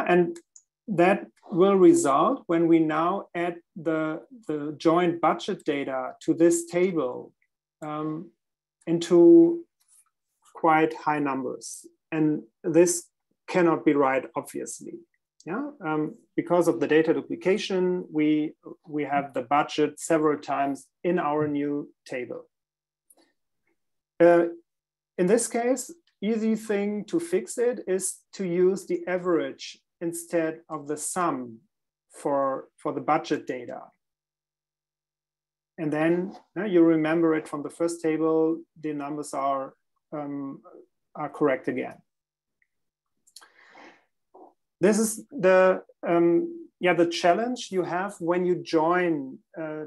And that will result when we now add the joint budget data to this table into quite high numbers. And this cannot be right, obviously. Yeah, because of the data duplication, we have the budget several times in our new table. In this case, easy thing to fix it is to use the average instead of the sum for the budget data. And then you remember it from the first table, the numbers are correct again. This is the challenge you have when you join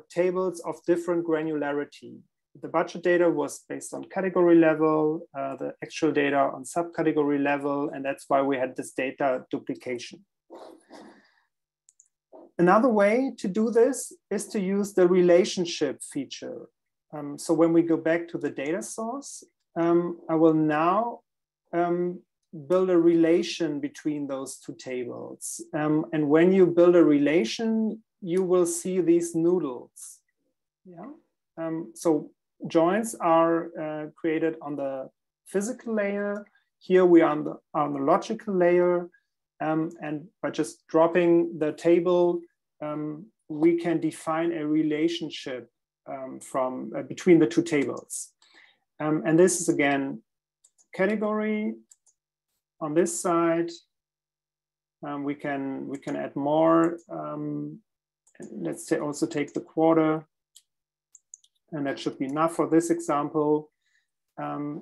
tables of different granularity. the budget data was based on category level, the actual data on subcategory level, and that's why we had this data duplication. Another way to do this is to use the relationship feature. So when we go back to the data source, I will now build a relation between those two tables. And when you build a relation, you will see these noodles. Yeah. So joins are created on the physical layer. Here we are on the logical layer. And by just dropping the table, we can define a relationship between the two tables. And this is again category. On this side, we can add more. Let's also take the quarter, and that should be enough for this example. And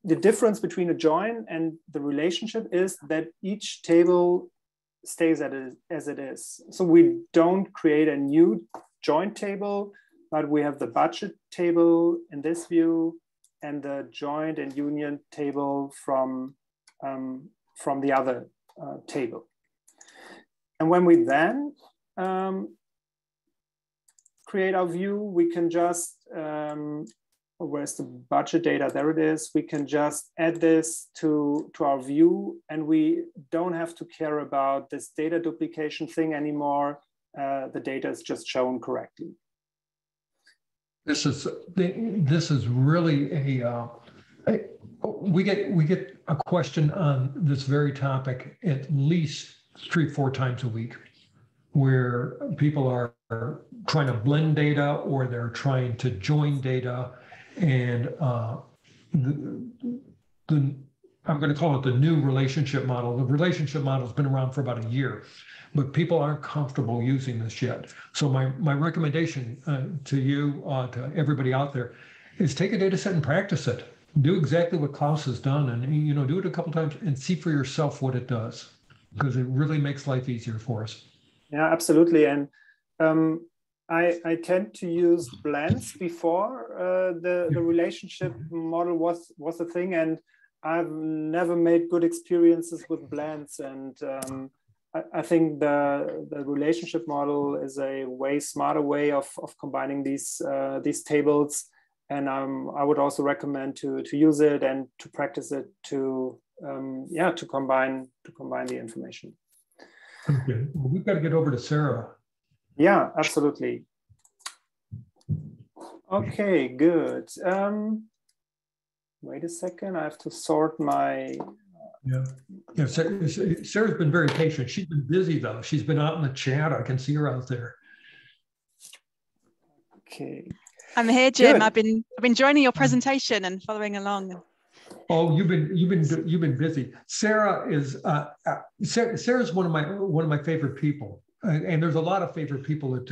the difference between a join and the relationship is that each table stays as it is. So we don't create a new join table, but we have the budget table in this view and the joint and union table from the other table. And when we then create our view, we can just, where's the budget data? There it is. We can just add this to our view, and we don't have to care about this data duplication thing anymore. The data is just shown correctly. This is really we get a question on this very topic at least 3-4 times a week, where people are trying to blend data or they're trying to join data, and I'm going to call it the new relationship model. The relationship model has been around for about a year, but people aren't comfortable using this yet. So my recommendation to you, to everybody out there, is take a data set and practice it. Do exactly what Klaus has done, and do it a couple times and see for yourself what it does, because it really makes life easier for us. Yeah, absolutely. And I tend to use blends before the relationship model was a thing, and I've never made good experiences with blends. And I think the relationship model is a way smarter way of combining these tables. And I would also recommend to use it and to practice it to combine the information. Okay, well, we've got to get over to Sarah. Yeah, absolutely. Okay, good. Wait a second, I have to sort my. Yeah. Sarah's been very patient. She's been busy though. She's been out in the chat. I can see her out there. Okay. I'm here, Jim. Good. I've been joining your presentation and following along. Oh, you've been busy. Sarah is Sarah's one of my favorite people, and there's a lot of favorite people at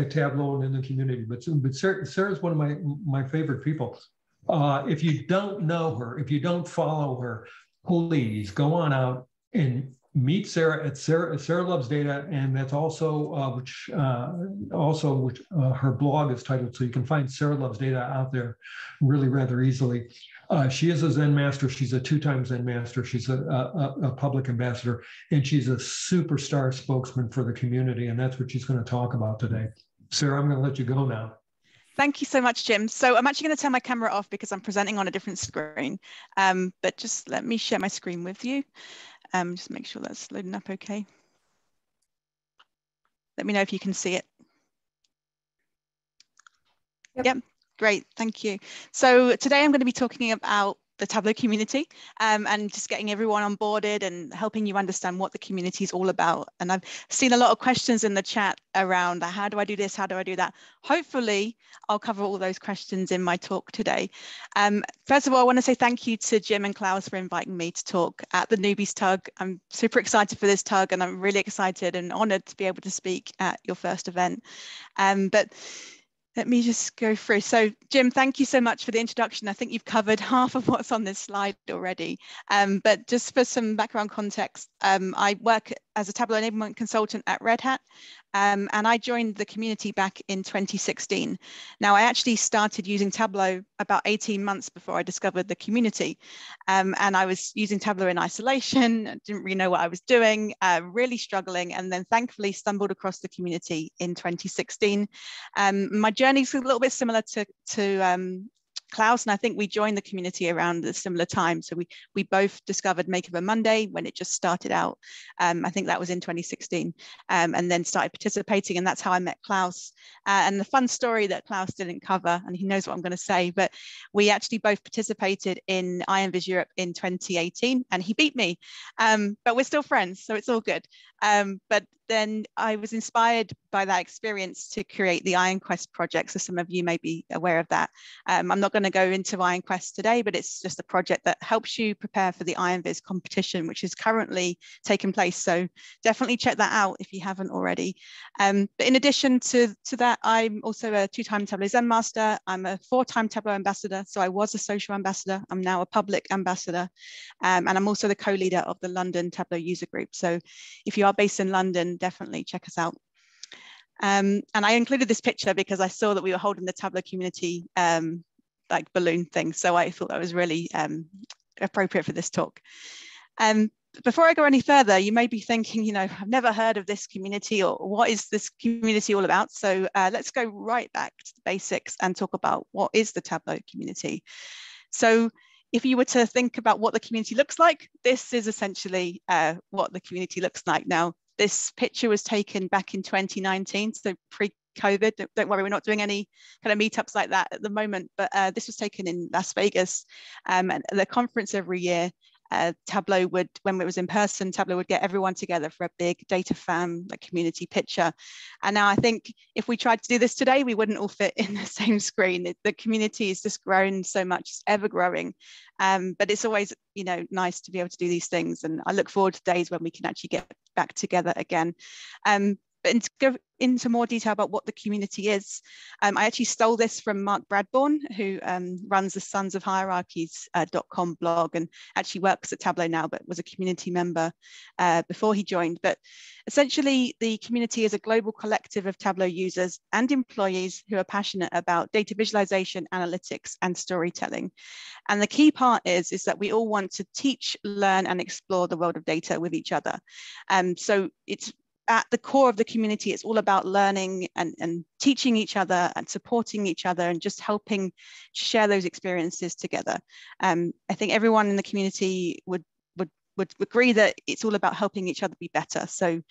Tableau and in the community. But Sarah's one of my favorite people. If you don't know her, if you don't follow her, please go on out and meet Sarah at Sarah Loves Data, and that's also which her blog is titled, so you can find Sarah Loves Data out there really rather easily. She is a Zen master. She's a 2-time Zen master. She's a public ambassador, and she's a superstar spokesman for the community, and that's what she's going to talk about today. Sarah, I'm going to let you go now. Thank you so much, Jim. So I'm actually going to turn my camera off because I'm presenting on a different screen, but just let me share my screen with you. Just make sure that's loading up okay. Let me know if you can see it. Yep, great, thank you. So today I'm going to be talking about the Tableau community and just getting everyone onboarded and helping you understand what the community is all about. And I've seen a lot of questions in the chat around how do I do this, how do I do that? Hopefully I'll cover all those questions in my talk today. First of all, I want to say thank you to Jim and Klaus for inviting me to talk at the Newbies Tug. I'm super excited for this tug, and I'm really excited and honoured to be able to speak at your first event. But let me just go through. So Jim, thank you so much for the introduction. I think you've covered half of what's on this slide already. But just for some background context, I work as a Tableau enablement consultant at Red Hat, and I joined the community back in 2016. Now, I actually started using Tableau about 18 months before I discovered the community, and I was using Tableau in isolation, didn't really know what I was doing, really struggling, and then thankfully stumbled across the community in 2016. My journey is a little bit similar to Klaus, and I think we joined the community around a similar time. So we both discovered Makeover Monday when it just started out. I think that was in 2016, and then started participating, and that's how I met Klaus. And the fun story that Klaus didn't cover, and he knows what I'm going to say, but we actually both participated in IronVis Europe in 2018, and he beat me, but we're still friends, so it's all good. But then I was inspired by that experience to create the IronQuest project. So some of you may be aware of that. I'm not going to go into IronQuest today, but it's just a project that helps you prepare for the IronVis competition, which is currently taking place. So definitely check that out if you haven't already. But in addition to that, I'm also a 2-time Tableau Zen Master. I'm a 4-time Tableau ambassador. So I was a social ambassador. I'm now a public ambassador. And I'm also the co-leader of the London Tableau user group. So if you are based in London, definitely check us out. And I included this picture because I saw that we were holding the Tableau community like balloon thing. So I thought that was really appropriate for this talk. Before I go any further, you may be thinking, you know, I've never heard of this community, or what is this community all about? So let's go right back to the basics and talk about what is the Tableau community. So if you were to think about what the community looks like, this is essentially what the community looks like now. This picture was taken back in 2019, so pre-COVID. Don't worry, we're not doing any kind of meetups like that at the moment, but this was taken in Las Vegas. And at the conference every year, Tableau would, when it was in person, Tableau would get everyone together for a big data fam, like community picture. And now I think if we tried to do this today, we wouldn't all fit in the same screen. The community has just grown so much, it's ever growing. But it's always, you know, nice to be able to do these things. And I look forward to days when we can actually get back together again. But to go into more detail about what the community is, I actually stole this from Mark Bradbourne, who runs the Sons of Hierarchies.com blog and actually works at Tableau now, but was a community member before he joined. But essentially, the community is a global collective of Tableau users and employees who are passionate about data visualization, analytics, and storytelling. And the key part is that we all want to teach, learn, and explore the world of data with each other. So it's at the core of the community, it's all about learning and teaching each other and supporting each other and just helping share those experiences together. I think everyone in the community would agree that it's all about helping each other be better. So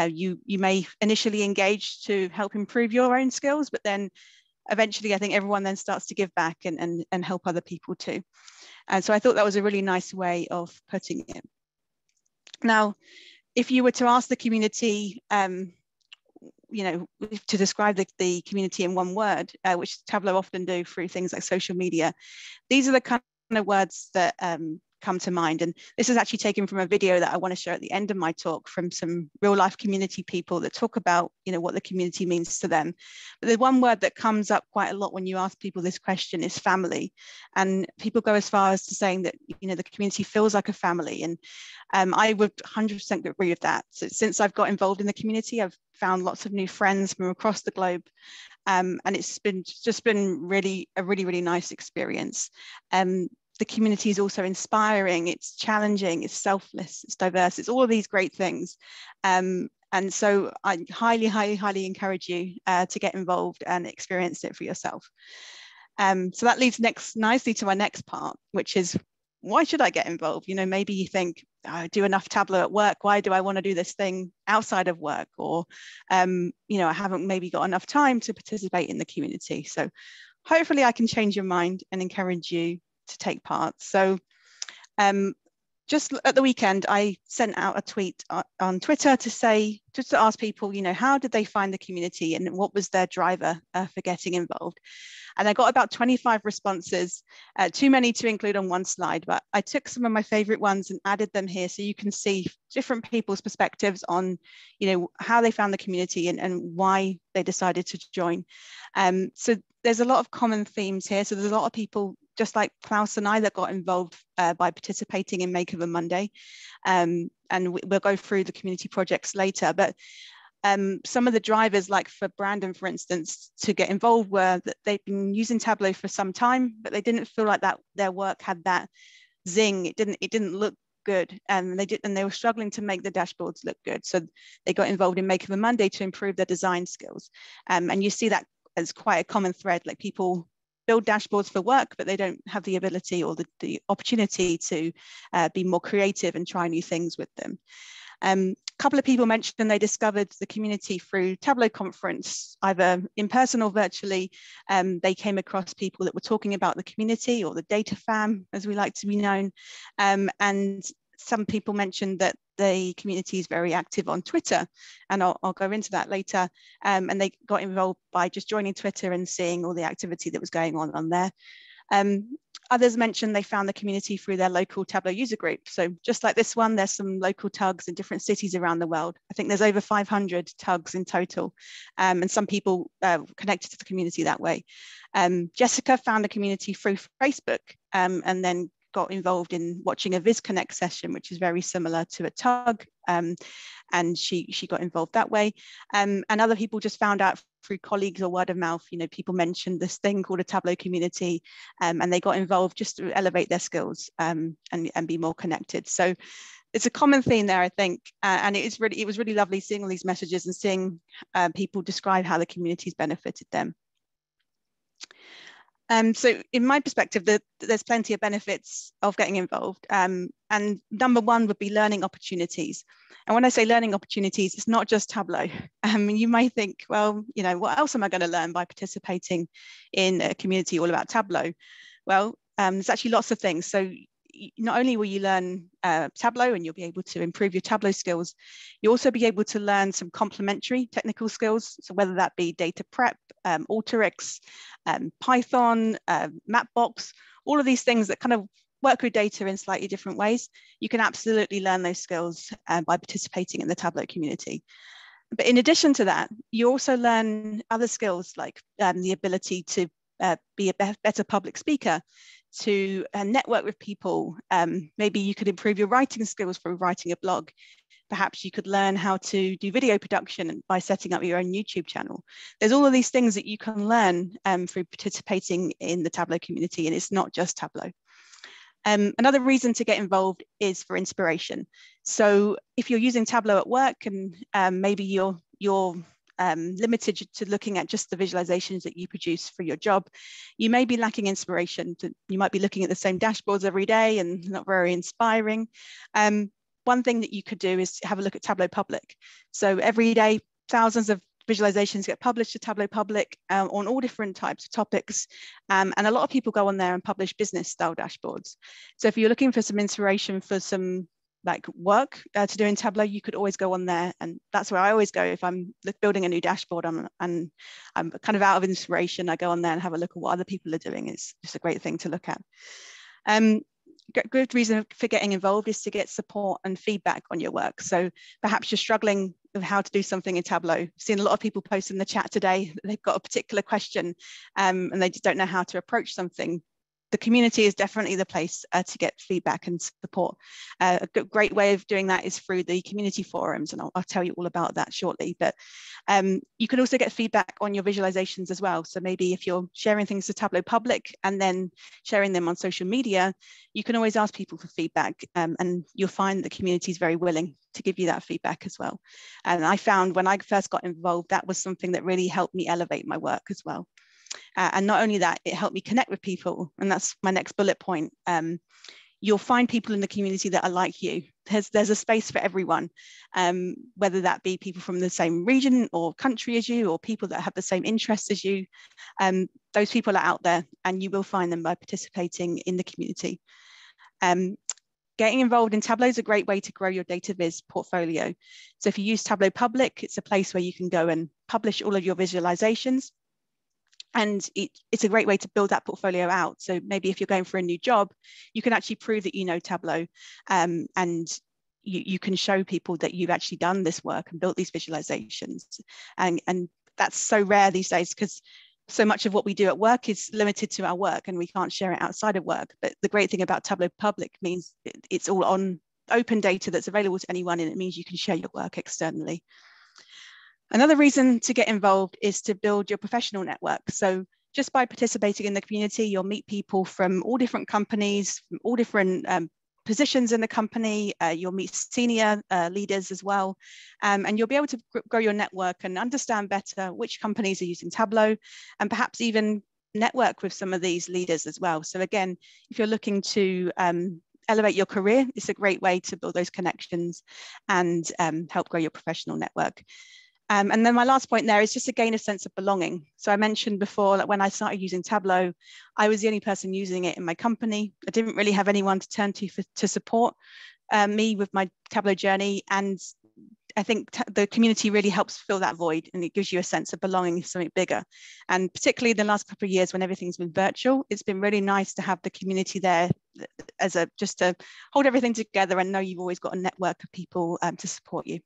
you may initially engage to help improve your own skills, but then eventually I think everyone then starts to give back and help other people too. And so I thought that was a really nice way of putting it. Now, if you were to ask the community, you know, to describe the community in one word, which Tableau often do through things like social media, these are the kind of words that come to mind. And this is actually taken from a video that I want to show at the end of my talk from some real life community people that talk about, you know, what the community means to them. But the one word that comes up quite a lot when you ask people this question is family. And people go as far as to saying that, you know, the community feels like a family. And I would 100% agree with that. So since I've got involved in the community, I've found lots of new friends from across the globe. And it's been really a really nice experience. The community is also inspiring, it's challenging, it's selfless, it's diverse, it's all of these great things. And so I highly encourage you to get involved and experience it for yourself. So that leads nicely to my next part, which is, why should I get involved? You know, maybe you think, I do enough Tableau at work, why do I want to do this thing outside of work? Or, you know, I haven't maybe got enough time to participate in the community. So hopefully I can change your mind and encourage you to take part. So just at the weekend, I sent out a tweet on Twitter to ask people, you know, how did they find the community and what was their driver for getting involved? And I got about 25 responses, too many to include on one slide, but I took some of my favorite ones and added them here so you can see different people's perspectives on, you know, how they found the community and why they decided to join. So there's a lot of common themes here. So there's a lot of people just like Klaus and I, that got involved by participating in Makeover Monday. And we'll go through the community projects later, but some of the drivers, like for Brandon, for instance, to get involved were that they've been using Tableau for some time, but they didn't feel like that their work had that zing. It didn't look good, and they were struggling to make the dashboards look good. So they got involved in Makeover Monday to improve their design skills. And you see that as quite a common thread, like people build dashboards for work, but they don't have the ability or the opportunity to be more creative and try new things with them. A couple of people mentioned they discovered the community through Tableau conference, either in person or virtually. They came across people that were talking about the community, or the data fam, as we like to be known. And some people mentioned that the community is very active on Twitter, and I'll go into that later. And they got involved by just joining Twitter and seeing all the activity that was going on there. Others mentioned they found the community through their local Tableau user group. So just like this one, there's some local tugs in different cities around the world. I think there's over 500 tugs in total, and some people connected to the community that way. Jessica found the community through Facebook, and then got involved in watching a VizConnect session, which is very similar to a tug, and she got involved that way. And other people just found out through colleagues or word of mouth. You know, people mentioned this thing called a Tableau community, and they got involved just to elevate their skills and be more connected. So it's a common theme there, I think, and it was really lovely seeing all these messages and seeing people describe how the community's benefited them. So in my perspective, there's plenty of benefits of getting involved. And number one would be learning opportunities. And when I say learning opportunities, it's not just Tableau. You might think, well, you know, what else am I going to learn by participating in a community all about Tableau? Well, there's actually lots of things. So not only will you learn Tableau and you'll be able to improve your Tableau skills, you'll also be able to learn some complementary technical skills. So whether that be data prep, Alteryx, Python, Mapbox, all of these things that kind of work with data in slightly different ways, you can absolutely learn those skills by participating in the Tableau community. But in addition to that, you also learn other skills like the ability to be a better public speaker, to network with people. Maybe you could improve your writing skills through writing a blog. Perhaps you could learn how to do video production by setting up your own YouTube channel. There's all of these things that you can learn through participating in the Tableau community, and it's not just Tableau. Another reason to get involved is for inspiration. So if you're using Tableau at work and maybe you're limited to looking at just the visualizations that you produce for your job, you may be lacking inspiration. You might be looking at the same dashboards every day and not very inspiring. One thing that you could do is have a look at Tableau Public. So every day, thousands of visualizations get published to Tableau Public on all different types of topics. And a lot of people go on there and publish business style dashboards. So if you're looking for some inspiration for some like work to do in Tableau, you could always go on there. And that's where I always go if I'm building a new dashboard and I'm kind of out of inspiration. I go on there and have a look at what other people are doing. It's just a great thing to look at. Good reason for getting involved is to get support and feedback on your work. So perhaps you're struggling with how to do something in Tableau. I've seen a lot of people post in the chat today that they've got a particular question and they just don't know how to approach something. The community is definitely the place to get feedback and support. A great way of doing that is through the community forums, and I'll tell you all about that shortly. But you can also get feedback on your visualizations as well. So maybe if you're sharing things to Tableau Public and then sharing them on social media, you can always ask people for feedback, and you'll find the community is very willing to give you that feedback as well. And I found when I first got involved, that was something that really helped me elevate my work as well. And not only that, it helped me connect with people. And that's my next bullet point. You'll find people in the community that are like you. There's a space for everyone, whether that be people from the same region or country as you, or people that have the same interests as you. Those people are out there, and you will find them by participating in the community. Getting involved in Tableau is a great way to grow your data viz portfolio. So if you use Tableau Public, it's a place where you can go and publish all of your visualizations. And it's a great way to build that portfolio out. So maybe if you're going for a new job, you can actually prove that you know Tableau, and you can show people that you've actually done this work and built these visualizations. And that's so rare these days, because so much of what we do at work is limited to our work and we can't share it outside of work. But the great thing about Tableau Public means it's all on open data that's available to anyone, and it means you can share your work externally. Another reason to get involved is to build your professional network. So just by participating in the community, you'll meet people from all different companies, from all different positions in the company. You'll meet senior leaders as well, and you'll be able to grow your network and understand better which companies are using Tableau, and perhaps even network with some of these leaders as well. So again, if you're looking to elevate your career, it's a great way to build those connections and help grow your professional network. And then my last point there is just to gain a sense of belonging. So I mentioned before that when I started using Tableau, I was the only person using it in my company. I didn't really have anyone to turn to support me with my Tableau journey. And I think the community really helps fill that void, and it gives you a sense of belonging to something bigger. And particularly in the last couple of years when everything's been virtual, it's been really nice to have the community there as just to hold everything together and know you've always got a network of people to support you.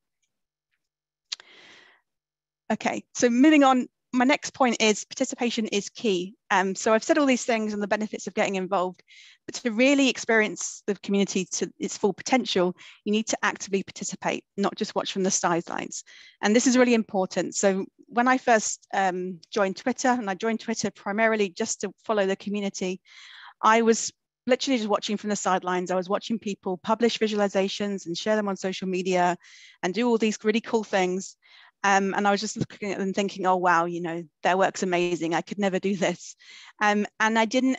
Okay, so moving on, my next point is participation is key. So I've said all these things and the benefits of getting involved, but to really experience the community to its full potential, you need to actively participate, not just watch from the sidelines. And this is really important. So when I first joined Twitter, and I joined Twitter primarily just to follow the community, I was literally just watching from the sidelines. I was watching people publish visualizations and share them on social media and do all these really cool things. And I was just looking at them thinking, oh, wow, you know, their work's amazing. I could never do this. And I didn't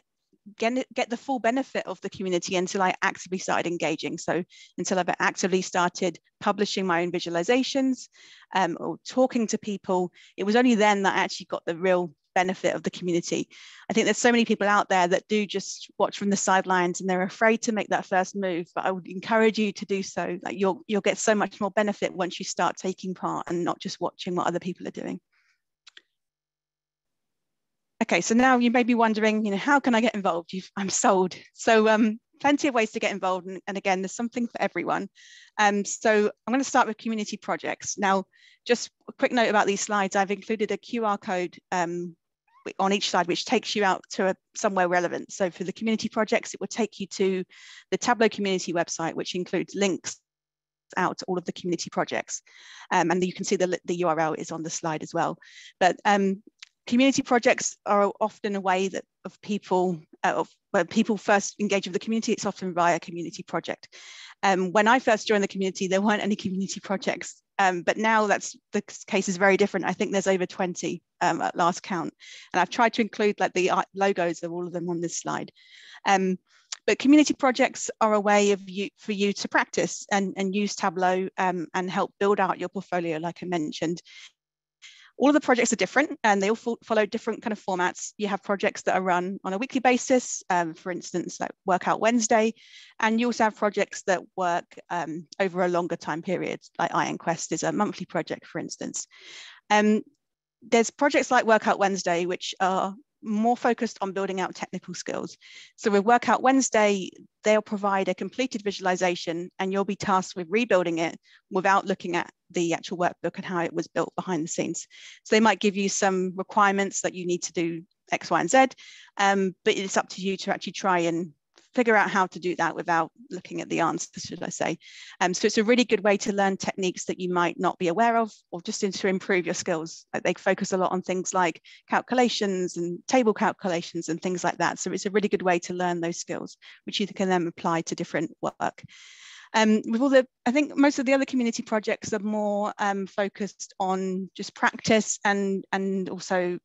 get the full benefit of the community until I actively started engaging. So until I've actively started publishing my own visualizations or talking to people, it was only then that I actually got the real benefit of the community. I think there's so many people out there that do just watch from the sidelines and they're afraid to make that first move, but I would encourage you to do so. Like you'll get so much more benefit once you start taking part and not just watching what other people are doing. Okay, so now you may be wondering, you know, how can I get involved? I'm sold. So plenty of ways to get involved, and again, there's something for everyone. So I'm going to start with community projects. Now, just a quick note about these slides. I've included a QR code on each slide, which takes you out to somewhere relevant. So for the community projects, it will take you to the Tableau community website, which includes links out to all of the community projects. And you can see the URL is on the slide as well. But community projects are often a way that when people first engage with the community, it's often via community project. When I first joined the community, there weren't any community projects, but now the case is very different. I think there's over 20 at last count, and I've tried to include like the logos of all of them on this slide. But community projects are a way for you to practice and use Tableau and help build out your portfolio, like I mentioned. All of the projects are different and they all follow different kind of formats. You have projects that are run on a weekly basis, for instance, like Workout Wednesday, and you also have projects that work over a longer time period, like Iron Quest is a monthly project, for instance. There's projects like Workout Wednesday, which are more focused on building out technical skills. So with Workout Wednesday, they'll provide a completed visualization and you'll be tasked with rebuilding it without looking at the actual workbook and how it was built behind the scenes. So they might give you some requirements that you need to do X, Y, and Z, but it's up to you to actually try and figure out how to do that without looking at the answers, should I say. So it's a really good way to learn techniques that you might not be aware of, or just to improve your skills. Like they focus a lot on things like calculations and table calculations and things like that. So it's a really good way to learn those skills, which you can then apply to different work. I think most of the other community projects are more focused on just practice and also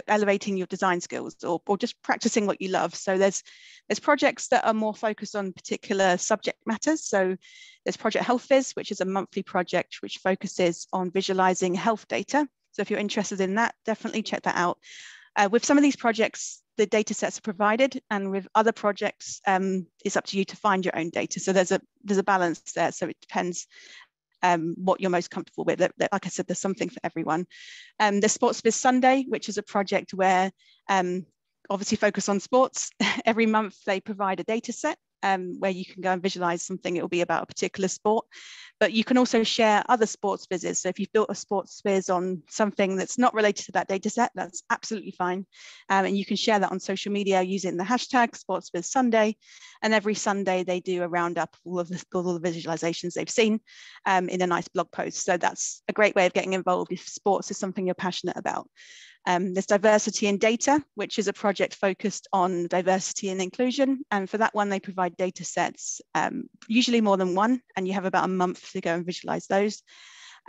elevating your design skills or just practicing what you love. So there's projects that are more focused on particular subject matters. So there's Project Health Viz, which is a monthly project which focuses on visualizing health data. So if you're interested in that, definitely check that out. With some of these projects, the data sets are provided, and with other projects, it's up to you to find your own data. So there's a balance there. So it depends what you're most comfortable with. Like I said, there's something for everyone. There's Sports Biz Sunday, which is a project where obviously focus on sports. Every month they provide a data set where you can go and visualize something. It will be about a particular sport. but you can also share other sports quizzes. So if you've built a sports quiz on something that's not related to that data set, that's absolutely fine. And you can share that on social media using the hashtag SportsQuizSunday. And every Sunday they do a roundup of all of the visualizations they've seen in a nice blog post. So that's a great way of getting involved if sports is something you're passionate about. There's Diversity in Data, which is a project focused on diversity and inclusion. And for that one, they provide data sets, usually more than one, and you have about a month to go and visualize those.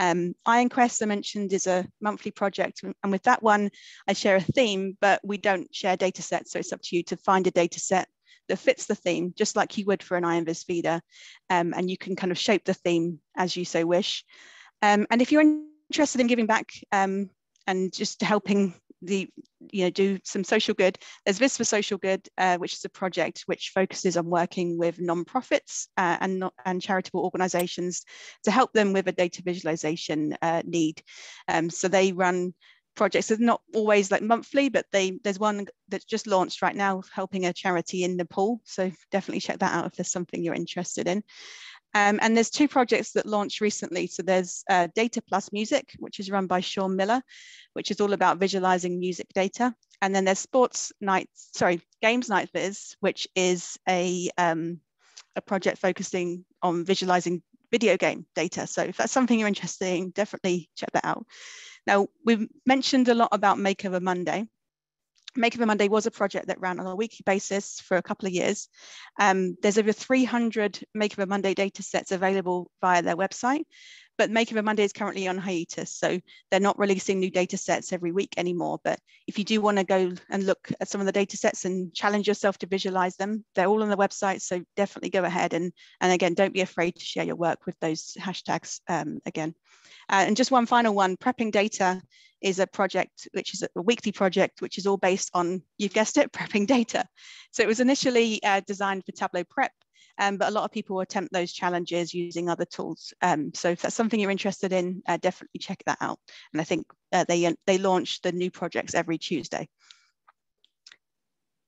IronQuest, I mentioned, is a monthly project. And with that one, I share a theme, but we don't share data sets. So it's up to you to find a data set that fits the theme, just like you would for an IronVis feeder. And you can kind of shape the theme as you so wish. And if you're interested in giving back, and just helping do some social good, there's Viz for Social Good, which is a project which focuses on working with non-profits and charitable organizations to help them with a data visualization need. So they run projects. It's not always like monthly, but there's one that's just launched right now helping a charity in Nepal. So definitely check that out if there's something you're interested in. And there's two projects that launched recently. So there's Data Plus Music, which is run by Sean Miller, which is all about visualizing music data. And then there's Games Night Viz, which is a project focusing on visualizing video game data. So if that's something you're interested in, definitely check that out. Now, we've mentioned a lot about Makeover Monday. Makeover Monday was a project that ran on a weekly basis for a couple of years. There's over 300 Makeover Monday data sets available via their website, but Makeover Monday is currently on hiatus, so they're not releasing new data sets every week anymore. But if you do want to go and look at some of the data sets and challenge yourself to visualize them, they're all on the website, so definitely go ahead. And again, don't be afraid to share your work with those hashtags again. And just one final one, Prepping Data is a project, which is a weekly project, which is all based on, you've guessed it, prepping data. So it was initially designed for Tableau Prep, but a lot of people attempt those challenges using other tools. So if that's something you're interested in, definitely check that out. And I think they launch the new projects every Tuesday.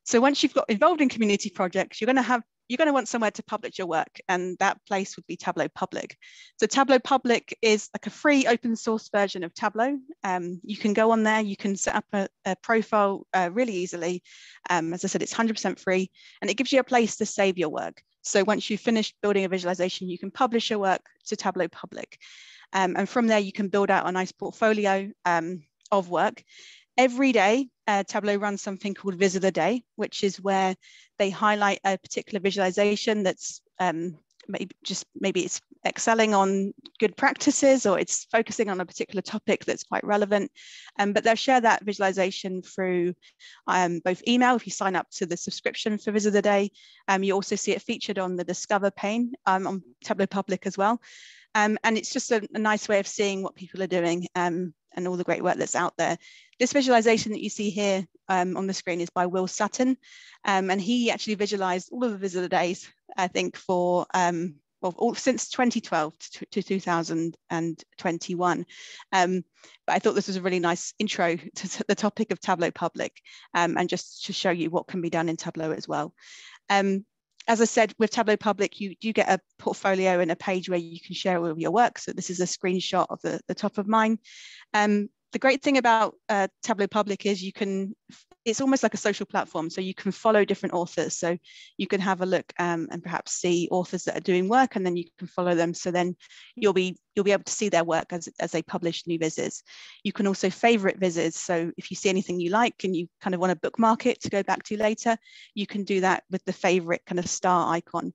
So once you've got involved in community projects, you're going to want somewhere to publish your work, and that place would be Tableau Public. So Tableau Public is like a free open source version of Tableau. You can go on there, you can set up a profile really easily. As I said, it's 100% free, and it gives you a place to save your work. So once you've finished building a visualization, you can publish your work to Tableau Public. And from there, you can build out a nice portfolio of work. Every day, Tableau runs something called Viz of the Day, which is where they highlight a particular visualization that's maybe it's excelling on good practices, or it's focusing on a particular topic that's quite relevant. But they'll share that visualization through both email, if you sign up to the subscription for Viz of the Day. You also see it featured on the Discover pane on Tableau Public as well. And it's just a nice way of seeing what people are doing and all the great work that's out there. This visualization that you see here on the screen is by Will Sutton, and he actually visualized all of the Viz of the Days, I think, for since 2012 to 2021. But I thought this was a really nice intro to the topic of Tableau Public, and just to show you what can be done in Tableau as well. As I said, with Tableau Public, you do get a portfolio and a page where you can share all of your work. So this is a screenshot of the top of mine. The great thing about Tableau Public is it's almost like a social platform. So you can follow different authors. So you can have a look and perhaps see authors that are doing work, and then you can follow them. So then you'll be able to see their work as they publish new vizzes. You can also favorite vizzes. So if you see anything you like and you kind of want to bookmark it to go back to later, you can do that with the favorite kind of star icon.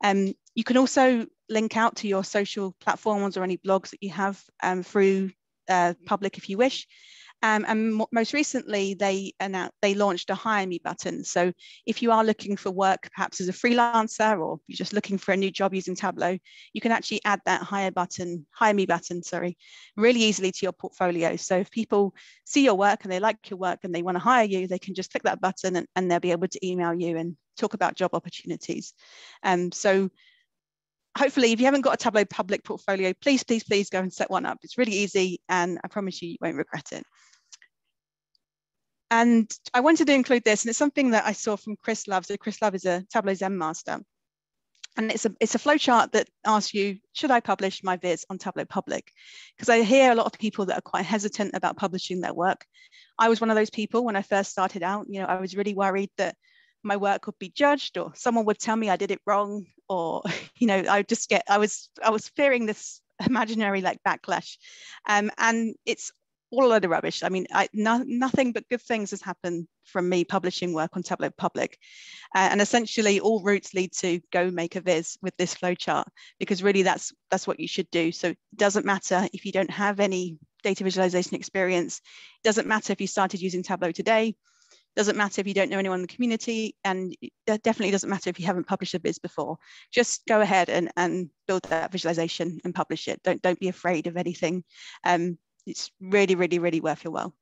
You can also link out to your social platforms or any blogs that you have through Public if you wish. And most recently, they launched a Hire Me button. So if you are looking for work, perhaps as a freelancer, or you're just looking for a new job using Tableau, you can actually add that Hire Me button, really easily to your portfolio. So if people see your work and they like your work and they want to hire you, they can just click that button and they'll be able to email you and talk about job opportunities. So hopefully, if you haven't got a Tableau Public portfolio, please go and set one up. It's really easy, and I promise you won't regret it. And I wanted to include this, and it's something that I saw from Chris Love. So Chris Love is a Tableau Zen master. And it's a flowchart that asks you, should I publish my viz on Tableau Public? Because I hear a lot of people that are quite hesitant about publishing their work. I was one of those people when I first started out. You know, I was really worried that my work would be judged, or someone would tell me I did it wrong, or you know, I was fearing this imaginary like backlash, and it's all a load of rubbish. I mean, nothing but good things has happened from me publishing work on Tableau Public, and essentially all routes lead to go make a viz with this flowchart, because really that's what you should do. So it doesn't matter if you don't have any data visualization experience. It doesn't matter if you started using Tableau today. Doesn't matter if you don't know anyone in the community, and it definitely doesn't matter if you haven't published a viz before. Just go ahead and build that visualization and publish it. Don't be afraid of anything. It's really, really, really worth your while.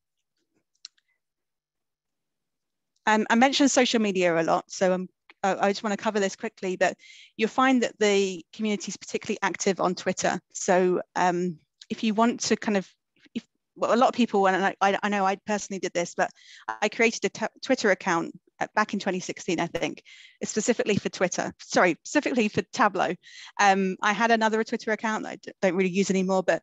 I mentioned social media a lot, so I just want to cover this quickly, but you'll find that the community is particularly active on Twitter. So if you want to kind of, well, a lot of people, and I know I personally did this, but I created a Twitter account back in 2016, I think, specifically for Twitter, sorry, specifically for Tableau. I had another Twitter account that I don't really use anymore, but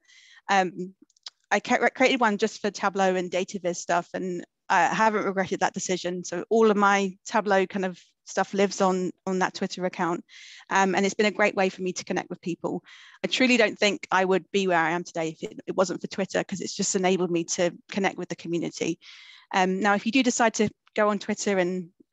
I created one just for Tableau and data viz stuff, and I haven't regretted that decision. So all of my Tableau kind of stuff lives on that Twitter account. And it's been a great way for me to connect with people. I truly don't think I would be where I am today if it wasn't for Twitter, because it's just enabled me to connect with the community. Now, if you do decide to go on Twitter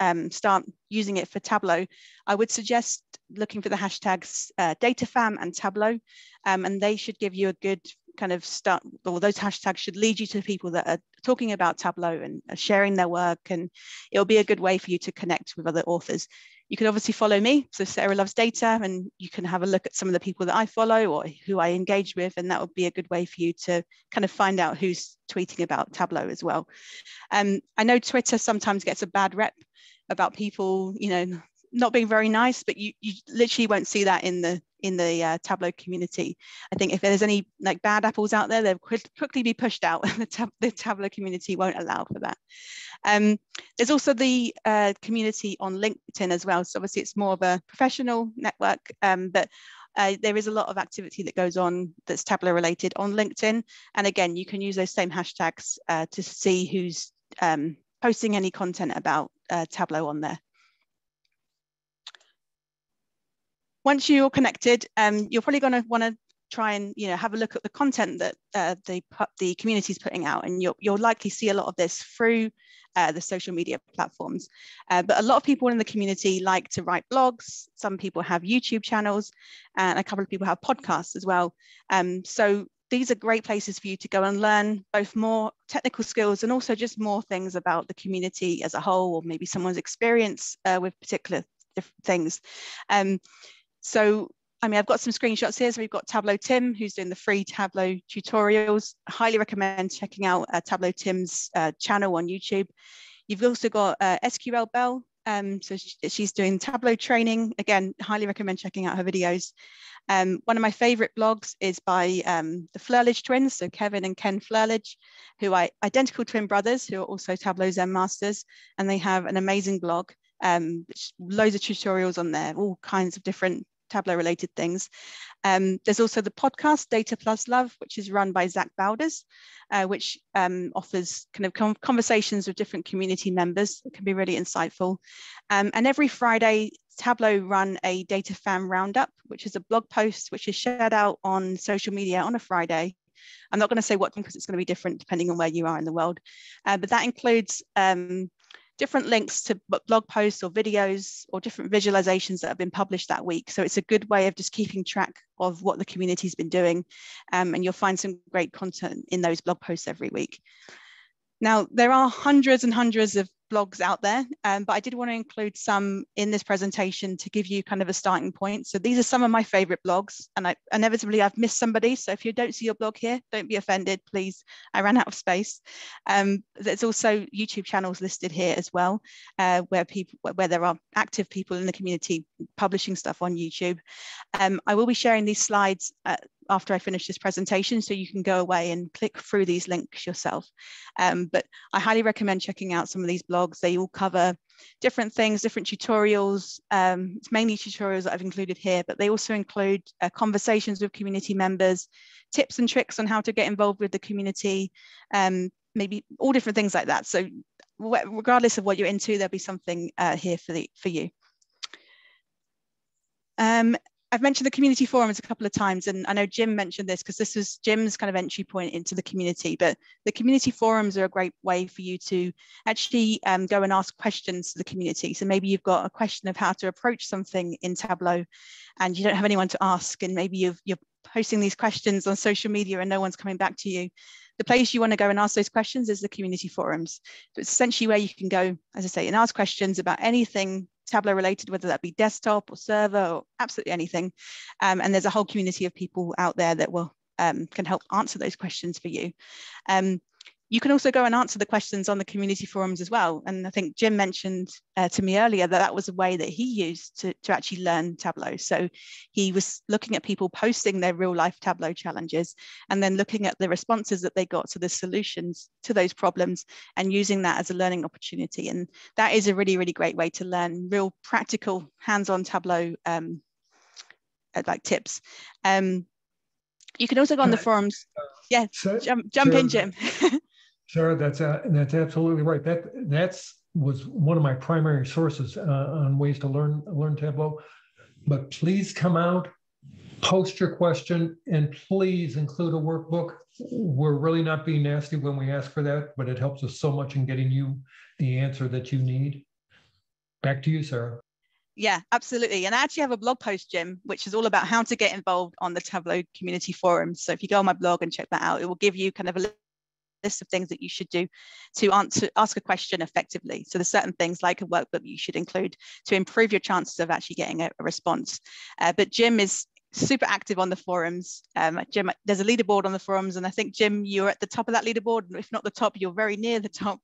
and start using it for Tableau, I would suggest looking for the hashtags DataFam and Tableau, and they should give you a good kind of start, or those hashtags should lead you to people that are talking about Tableau and are sharing their work, and it'll be a good way for you to connect with other authors. You can obviously follow me, so Sarah Loves Data, and you can have a look at some of the people that I follow or who I engage with, and that would be a good way for you to kind of find out who's tweeting about Tableau as well. I know Twitter sometimes gets a bad rep about people, you know, not being very nice, but you literally won't see that in the Tableau community. I think if there's any like bad apples out there, they'll quickly be pushed out. The Tableau community won't allow for that. There's also the community on LinkedIn as well. So obviously it's more of a professional network, but there is a lot of activity that goes on that's Tableau related on LinkedIn. And again, you can use those same hashtags to see who's posting any content about Tableau on there. Once you're connected, you're probably going to want to try and have a look at the content that the community is putting out, and you'll likely see a lot of this through the social media platforms. But a lot of people in the community like to write blogs. Some people have YouTube channels, and a couple of people have podcasts as well. So these are great places for you to go and learn both more technical skills and also just more things about the community as a whole, or maybe someone's experience with particular different things. So, I mean, I've got some screenshots here. So we've got Tableau Tim, who's doing the free Tableau tutorials. I highly recommend checking out Tableau Tim's channel on YouTube. You've also got SQL Bell. So she's doing Tableau training. Again, highly recommend checking out her videos. One of my favorite blogs is by the Flurlage twins, so Kevin and Ken Flurlage, who are identical twin brothers who are also Tableau Zen Masters, and they have an amazing blog. Loads of tutorials on there, all kinds of different Tableau related things. There's also the podcast Data Plus Love, which is run by Zach Bowders, which offers kind of conversations with different community members that can be really insightful. And every Friday, Tableau run a Data Fam Roundup, which is a blog post which is shared out on social media on a Friday. I'm not going to say what, because it's going to be different depending on where you are in the world, but that includes different links to blog posts or videos or different visualizations that have been published that week. So it's a good way of just keeping track of what the community's been doing, and you'll find some great content in those blog posts every week. Now, there are hundreds and hundreds of blogs out there, but I did want to include some in this presentation to give you kind of a starting point. So these are some of my favorite blogs, and inevitably I've missed somebody. So if you don't see your blog here, don't be offended, please. I ran out of space. There's also YouTube channels listed here as well, where there are active people in the community publishing stuff on YouTube. I will be sharing these slides after I finish this presentation, so you can go away and click through these links yourself. But I highly recommend checking out some of these blogs. They all cover different things, different tutorials. It's mainly tutorials that I've included here, but they also include conversations with community members, tips and tricks on how to get involved with the community, maybe all different things like that. So regardless of what you're into, there'll be something here for you. I've mentioned the community forums a couple of times, and I know Jim mentioned this because this was Jim's kind of entry point into the community, but the community forums are a great way for you to actually go and ask questions to the community. So maybe you've got a question of how to approach something in Tableau and you don't have anyone to ask, and maybe you're posting these questions on social media and no one's coming back to you. The place you want to go and ask those questions is the community forums. So it's essentially where you can go, as I say, and ask questions about anything Tableau related, whether that be desktop or server or absolutely anything. And there's a whole community of people out there that will can help answer those questions for you. You can also go and answer the questions on the community forums as well. And I think Jim mentioned to me earlier that that was a way that he used to actually learn Tableau. So he was looking at people posting their real life Tableau challenges and then looking at the responses that they got to the solutions to those problems and using that as a learning opportunity. And that is a really, really great way to learn real practical hands-on Tableau like tips. You can also go on the forums. Yeah, jump in, Jim. Sarah, that's absolutely right. That's was one of my primary sources on ways to learn Tableau. But please come out, post your question, and please include a workbook. We're really not being nasty when we ask for that, but it helps us so much in getting you the answer that you need. Back to you, Sarah. Yeah, absolutely. And I actually have a blog post, Jim, which is all about how to get involved on the Tableau community forums. So if you go on my blog and check that out, it will give you kind of a list of things that you should do to ask a question effectively. So there's certain things like a workbook you should include to improve your chances of actually getting a response. But Jim is super active on the forums. Jim, there's a leaderboard on the forums, and I think, Jim, you're at the top of that leaderboard. If not the top, you're very near the top.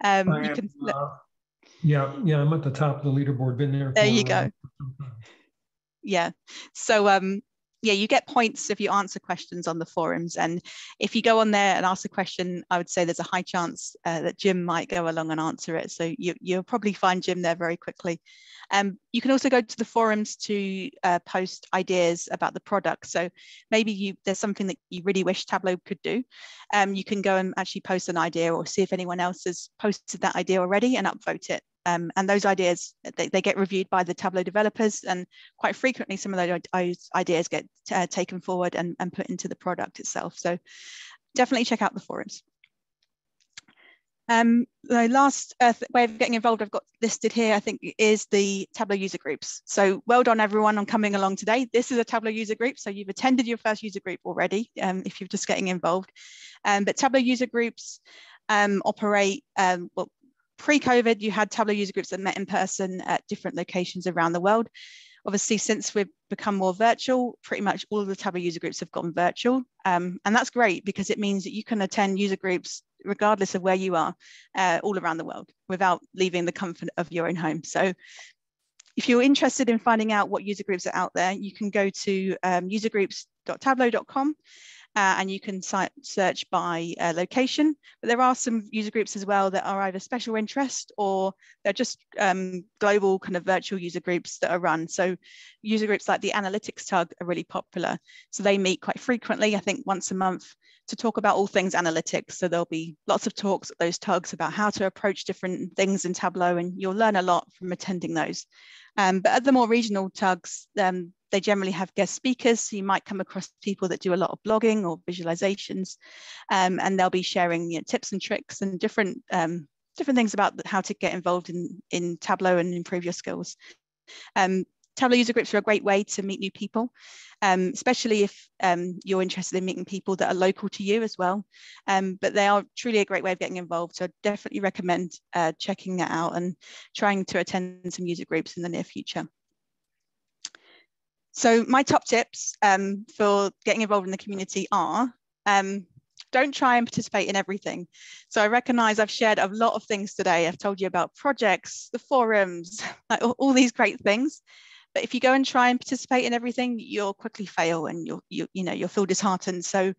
Yeah, I'm at the top of the leaderboard. Been there. There you go. Yeah. So yeah, you get points if you answer questions on the forums. And if you go on there and ask a question, I would say there's a high chance that Jim might go along and answer it. So you'll probably find Jim there very quickly. You can also go to the forums to post ideas about the product. So maybe there's something that you really wish Tableau could do. You can go and actually post an idea or see if anyone else has posted that idea already and upvote it. And those ideas, they get reviewed by the Tableau developers, and quite frequently some of those ideas get taken forward and put into the product itself. So definitely check out the forums. The last way of getting involved I've got listed here, I think, is the Tableau user groups. So well done everyone on coming along today. This is a Tableau user group, so you've attended your first user group already if you're just getting involved. But Tableau user groups operate, well, pre-COVID, you had Tableau user groups that met in person at different locations around the world. Obviously, since we've become more virtual, pretty much all of the Tableau user groups have gone virtual. And that's great because it means that you can attend user groups regardless of where you are all around the world without leaving the comfort of your own home. So if you're interested in finding out what user groups are out there, you can go to usergroups.tableau.com. And you can search by location, but there are some user groups as well that are either special interest or they're just global kind of virtual user groups that are run. So user groups like the Analytics Tug are really popular. So they meet quite frequently, I think once a month, to talk about all things analytics. So there'll be lots of talks at those tugs about how to approach different things in Tableau, and you'll learn a lot from attending those. But at the more regional tugs, they generally have guest speakers. So you might come across people that do a lot of blogging or visualizations, and they'll be sharing tips and tricks and different things about how to get involved in Tableau and improve your skills. Tableau user groups are a great way to meet new people, especially if you're interested in meeting people that are local to you as well. But they are truly a great way of getting involved. So I definitely recommend checking that out and trying to attend some user groups in the near future. So my top tips for getting involved in the community are, don't try and participate in everything. So I recognize I've shared a lot of things today. I've told you about projects, the forums, like all these great things. But if you go and try and participate in everything, you'll quickly fail and you'll feel disheartened. So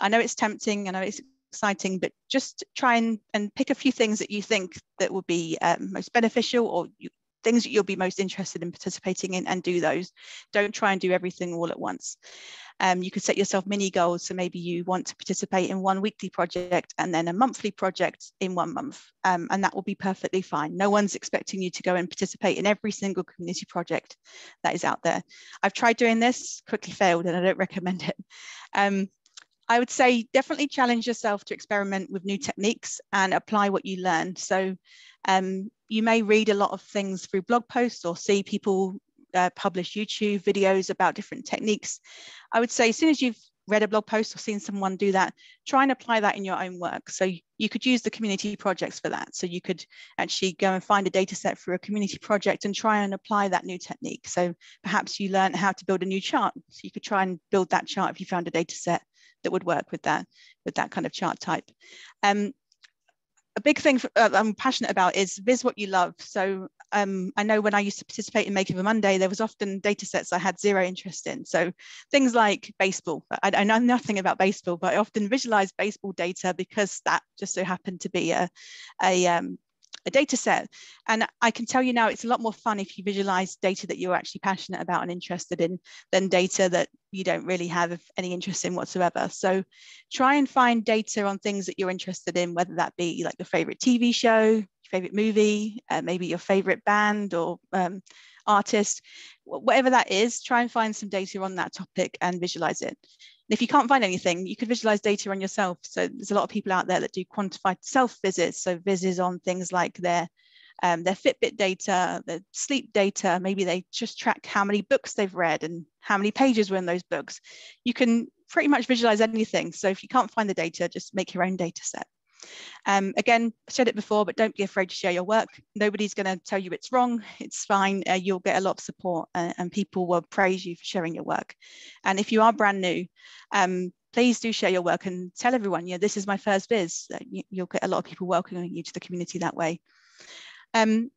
I know it's tempting, I know it's exciting, but just try and pick a few things that you think that will be most beneficial, or things that you'll be most interested in participating in, and do those. Don't try and do everything all at once. You could set yourself mini goals. So maybe you want to participate in one weekly project and then a monthly project in 1 month. And that will be perfectly fine. No one's expecting you to go and participate in every single community project that is out there. I've tried doing this, quickly failed, and I don't recommend it. I would say definitely challenge yourself to experiment with new techniques and apply what you learn. So you may read a lot of things through blog posts or see people publish YouTube videos about different techniques. I would say as soon as you've read a blog post or seen someone do that, try and apply that in your own work. So you could use the community projects for that. So you could actually go and find a data set for a community project and try and apply that new technique. So perhaps you learned how to build a new chart. So you could try and build that chart if you found a data set that would work with that kind of chart type. A big thing I'm passionate about is viz what you love. So I know when I used to participate in Makeover Monday, there was often data sets I had zero interest in. So things like baseball. I know nothing about baseball, but I often visualize baseball data because that just so happened to be a data set. And I can tell you now, it's a lot more fun if you visualize data that you're actually passionate about and interested in than data that you don't really have any interest in whatsoever. So try and find data on things that you're interested in, whether that be like your favorite TV show, your favorite movie, maybe your favorite band or artist, whatever that is. Try and find some data on that topic and visualize it. And if you can't find anything, you could visualize data on yourself. So there's a lot of people out there that do quantified self-visits. So visits on things like their Fitbit data, their sleep data. Maybe they just track how many books they've read and how many pages were in those books. You can pretty much visualize anything. So if you can't find the data, just make your own data set. Again, I said it before, but don't be afraid to share your work. Nobody's going to tell you it's wrong. It's fine. You'll get a lot of support and people will praise you for sharing your work. And if you are brand new, please do share your work and tell everyone, this is my first viz. You'll get a lot of people welcoming you to the community that way. I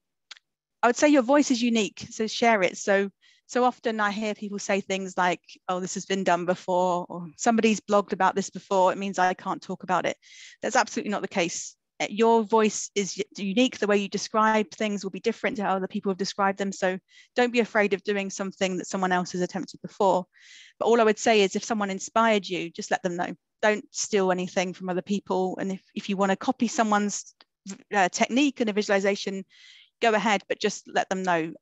would say your voice is unique, so share it. So often I hear people say things like, oh, this has been done before, or somebody's blogged about this before, it means I can't talk about it. That's absolutely not the case. Your voice is unique. The way you describe things will be different to how other people have described them. So don't be afraid of doing something that someone else has attempted before. But all I would say is if someone inspired you, just let them know. Don't steal anything from other people. And if you want to copy someone's technique and a visualization, go ahead, but just let them know,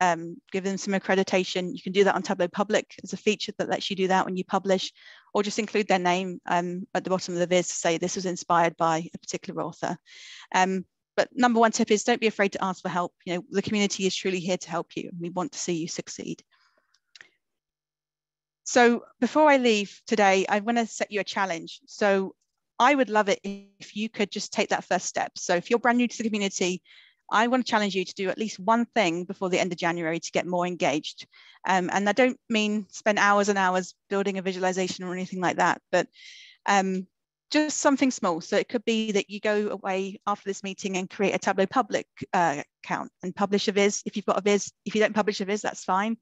give them some accreditation. You can do that on Tableau Public. There's a feature that lets you do that when you publish, or just include their name at the bottom of the viz to say this was inspired by a particular author. But number one tip is don't be afraid to ask for help. The community is truly here to help you. We want to see you succeed. So before I leave today, I want to set you a challenge. So I would love it if you could just take that first step. So if you're brand new to the community, I want to challenge you to do at least one thing before the end of January to get more engaged. And I don't mean spend hours and hours building a visualization or anything like that, but just something small. So it could be that you go away after this meeting and create a Tableau Public account and publish a viz. If you've got a viz, if you don't publish a viz, that's fine.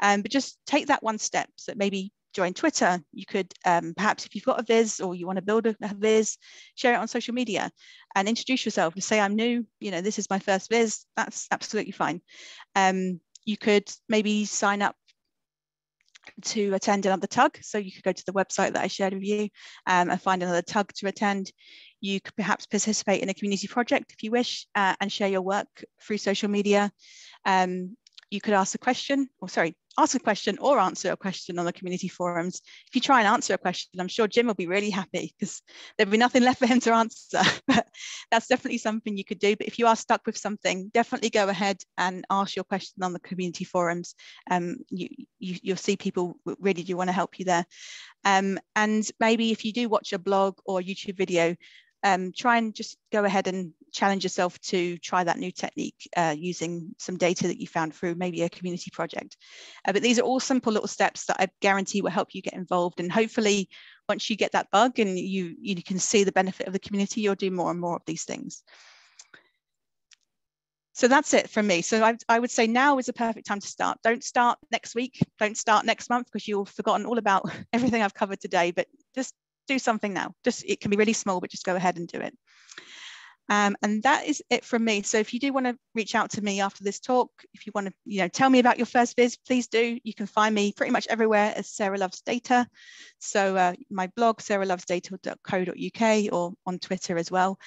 But just take that one step. So maybe join Twitter. You could perhaps, if you've got a viz or you want to build a viz, share it on social media and introduce yourself. Just say, I'm new, this is my first viz. That's absolutely fine. You could maybe sign up to attend another tug. So you could go to the website that I shared with you and find another tug to attend. You could perhaps participate in a community project if you wish and share your work through social media. You could ask a question or answer a question on the community forums. If you try and answer a question, I'm sure Jim will be really happy because there'll be nothing left for him to answer. But that's definitely something you could do. But if you are stuck with something, definitely go ahead and ask your question on the community forums. You'll see people really do want to help you there. And maybe if you do watch a blog or YouTube video, try and just go ahead and challenge yourself to try that new technique using some data that you found through maybe a community project. But these are all simple little steps that I guarantee will help you get involved. And hopefully, once you get that bug and you can see the benefit of the community, you'll do more and more of these things. So that's it from me. So I would say now is a perfect time to start. Don't start next week. Don't start next month because you've forgotten all about everything I've covered today, but just do something now. It can be really small, but just go ahead and do it. And that is it from me. So if you do want to reach out to me after this talk, if you want to, tell me about your first viz, please do. You can find me pretty much everywhere as Sarah Loves Data. So my blog, sarahlovesdata.co.uk, or on Twitter as well.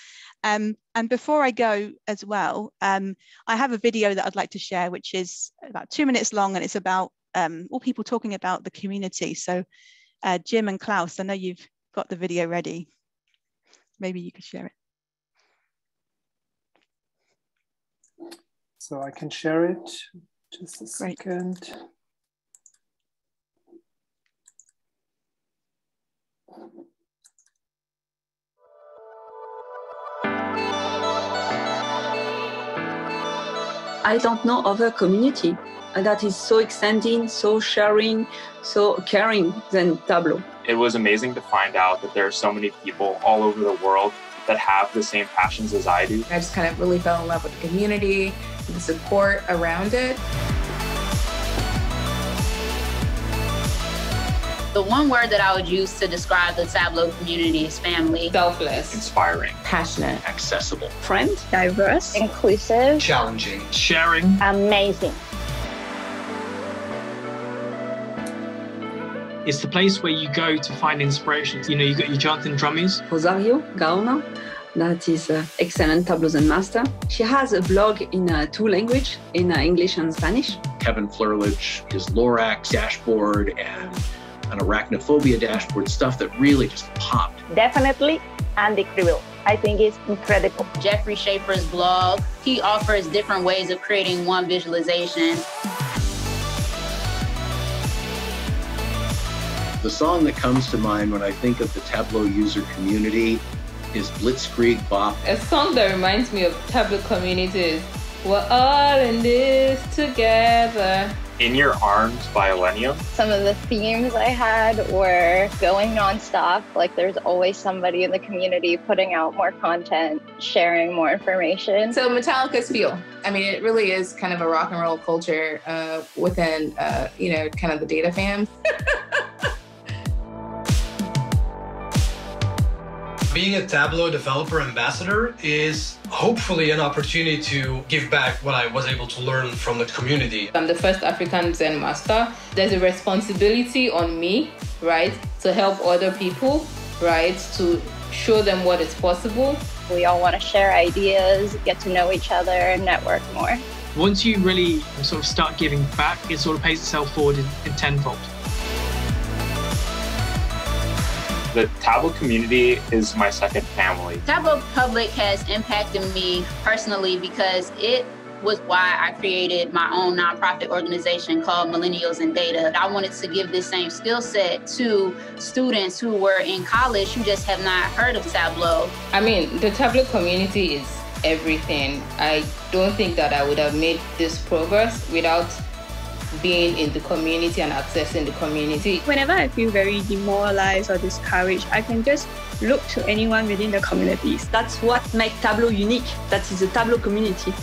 And before I go as well, I have a video that I'd like to share, which is about 2 minutes long, and it's about all people talking about the community. So Jim and Klaus, I know you've got the video ready. Maybe you could share it. So I can share it. Just a second. I don't know other community that is so extending, so sharing, so caring than Tableau. It was amazing to find out that there are so many people all over the world that have the same passions as I do. I just kind of really fell in love with the community, the support around it. The one word that I would use to describe the Tableau community is family. Selfless. Inspiring. Passionate. Accessible. Friend. Diverse. Inclusive. Challenging. Sharing. Amazing. It's the place where you go to find inspiration. You got your Jonathan Drummies. Rosario Gaona, that is excellent Tableau Zen master. She has a blog in 2 languages, in English and Spanish. Kevin Flerlich, his Lorax dashboard and an arachnophobia dashboard, stuff that really just popped. Definitely Andy Krill. I think it's incredible. Jeffrey Schaefer's blog, he offers different ways of creating one visualization. The song that comes to mind when I think of the Tableau user community is Blitzkrieg Bop. A song that reminds me of Tableau communities. We're all in this together. In Your Arms by Elenium. Some of the themes I had were going nonstop. Like there's always somebody in the community putting out more content, sharing more information. So Metallica's Feel. I mean, it really is kind of a rock and roll culture within, kind of the data fam. Being a Tableau developer ambassador is hopefully an opportunity to give back what I was able to learn from the community. I'm the first African Zen master. There's a responsibility on me, right, to help other people, right, to show them what is possible. We all want to share ideas, get to know each other, and network more. Once you really sort of start giving back, it sort of pays itself forward in tenfold. The Tableau community is my second family. Tableau Public has impacted me personally because it was why I created my own nonprofit organization called Millennials in Data. I wanted to give this same skill set to students who were in college who just have not heard of Tableau. I mean, the Tableau community is everything. I don't think that I would have made this progress without being in the community and accessing the community. Whenever I feel very demoralized or discouraged, I can just look to anyone within the communities. That's what makes Tableau unique. That is the Tableau community.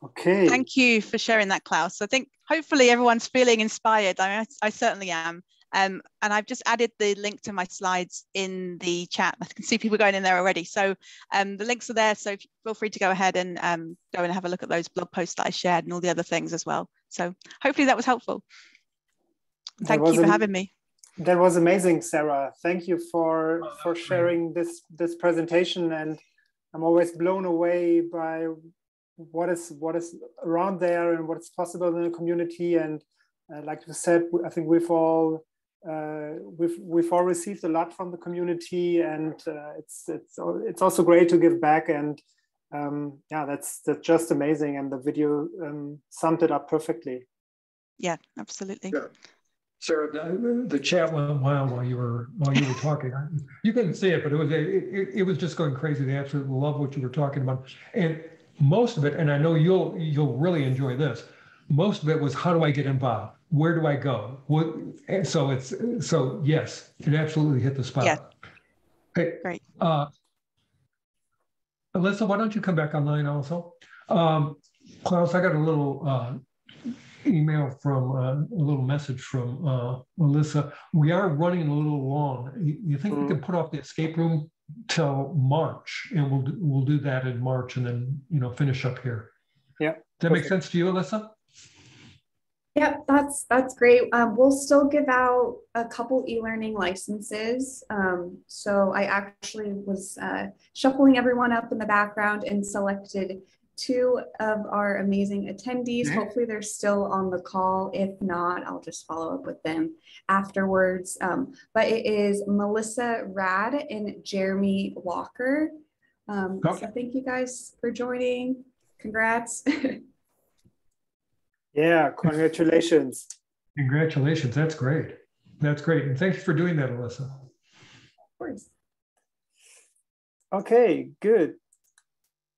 Okay. Thank you for sharing that, Klaus. I think hopefully everyone's feeling inspired. I certainly am. And I've just added the link to my slides in the chat. I can see people going in there already. So the links are there. So feel free to go ahead and go and have a look at those blog posts that I shared and all the other things as well. So hopefully that was helpful. Thank you for having me. That was amazing, Sarah. Thank you for sharing this presentation. And I'm always blown away by what is around there and what's possible in the community. And like you said, I think we've all received a lot from the community, and it's also great to give back. And yeah, that's just amazing. And the video summed it up perfectly. Yeah, absolutely. Yeah. Sarah, the chat went wild while you were talking. You couldn't see it, but it was just going crazy. They absolutely love what you were talking about, and most of it. And I know you'll really enjoy this. Most of it was, how do I get involved? Where do I go? What? And so yes, it absolutely hit the spot. Yeah. Hey, great. Alyssa, why don't you come back online also? Klaus, I got a little email from a little message from Melissa. We are running a little long. You think we can put off the escape room till March, and we'll do that in March, and then finish up here. Yeah. Does that make sense to you, Alyssa? Yeah, that's great. We'll still give out a couple e-learning licenses. So I actually was shuffling everyone up in the background and selected 2 of our amazing attendees. Mm-hmm. Hopefully they're still on the call. If not, I'll just follow up with them afterwards. But it is Melissa Rad and Jeremy Walker. So thank you guys for joining. Congrats. Yeah, congratulations. Congratulations. That's great. That's great. And thank you for doing that, Alyssa. Of course. Okay, good.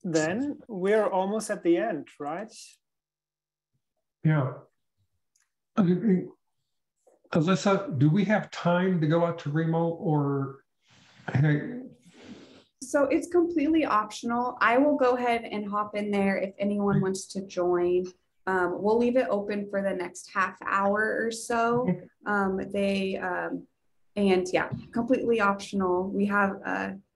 Then we're almost at the end, right? Yeah. Alyssa, do we have time to go out to Remo, or? So it's completely optional. I will go ahead and hop in there if anyone wants to join. We'll leave it open for the next half hour or so. And yeah, completely optional. We have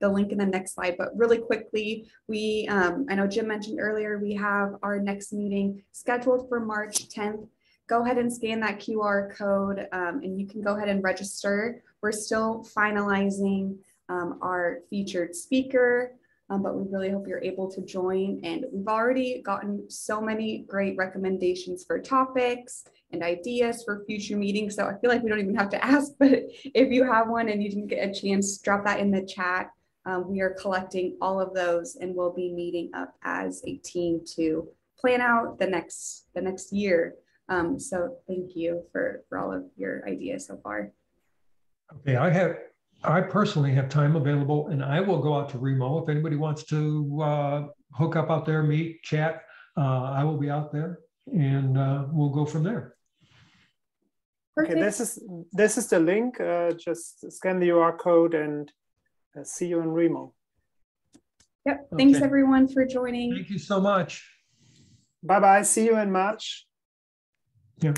the link in the next slide, but really quickly, I know Jim mentioned earlier, we have our next meeting scheduled for March 10th. Go ahead and scan that QR code and you can go ahead and register. We're still finalizing our featured speaker, but we really hope you're able to join. And we've already gotten so many great recommendations for topics and ideas for future meetings. So I feel like we don't even have to ask, but if you have one and you didn't get a chance, drop that in the chat. We are collecting all of those and we'll be meeting up as a team to plan out the next year. So thank you for all of your ideas so far. Okay, I personally have time available, and I will go out to Remo. If anybody wants to hook up out there, meet, chat, I will be out there, and we'll go from there. Okay, this is the link. Just scan the QR code and see you in Remo. Yep. Thanks everyone for joining. Thank you so much. Bye bye. See you in March. Yeah.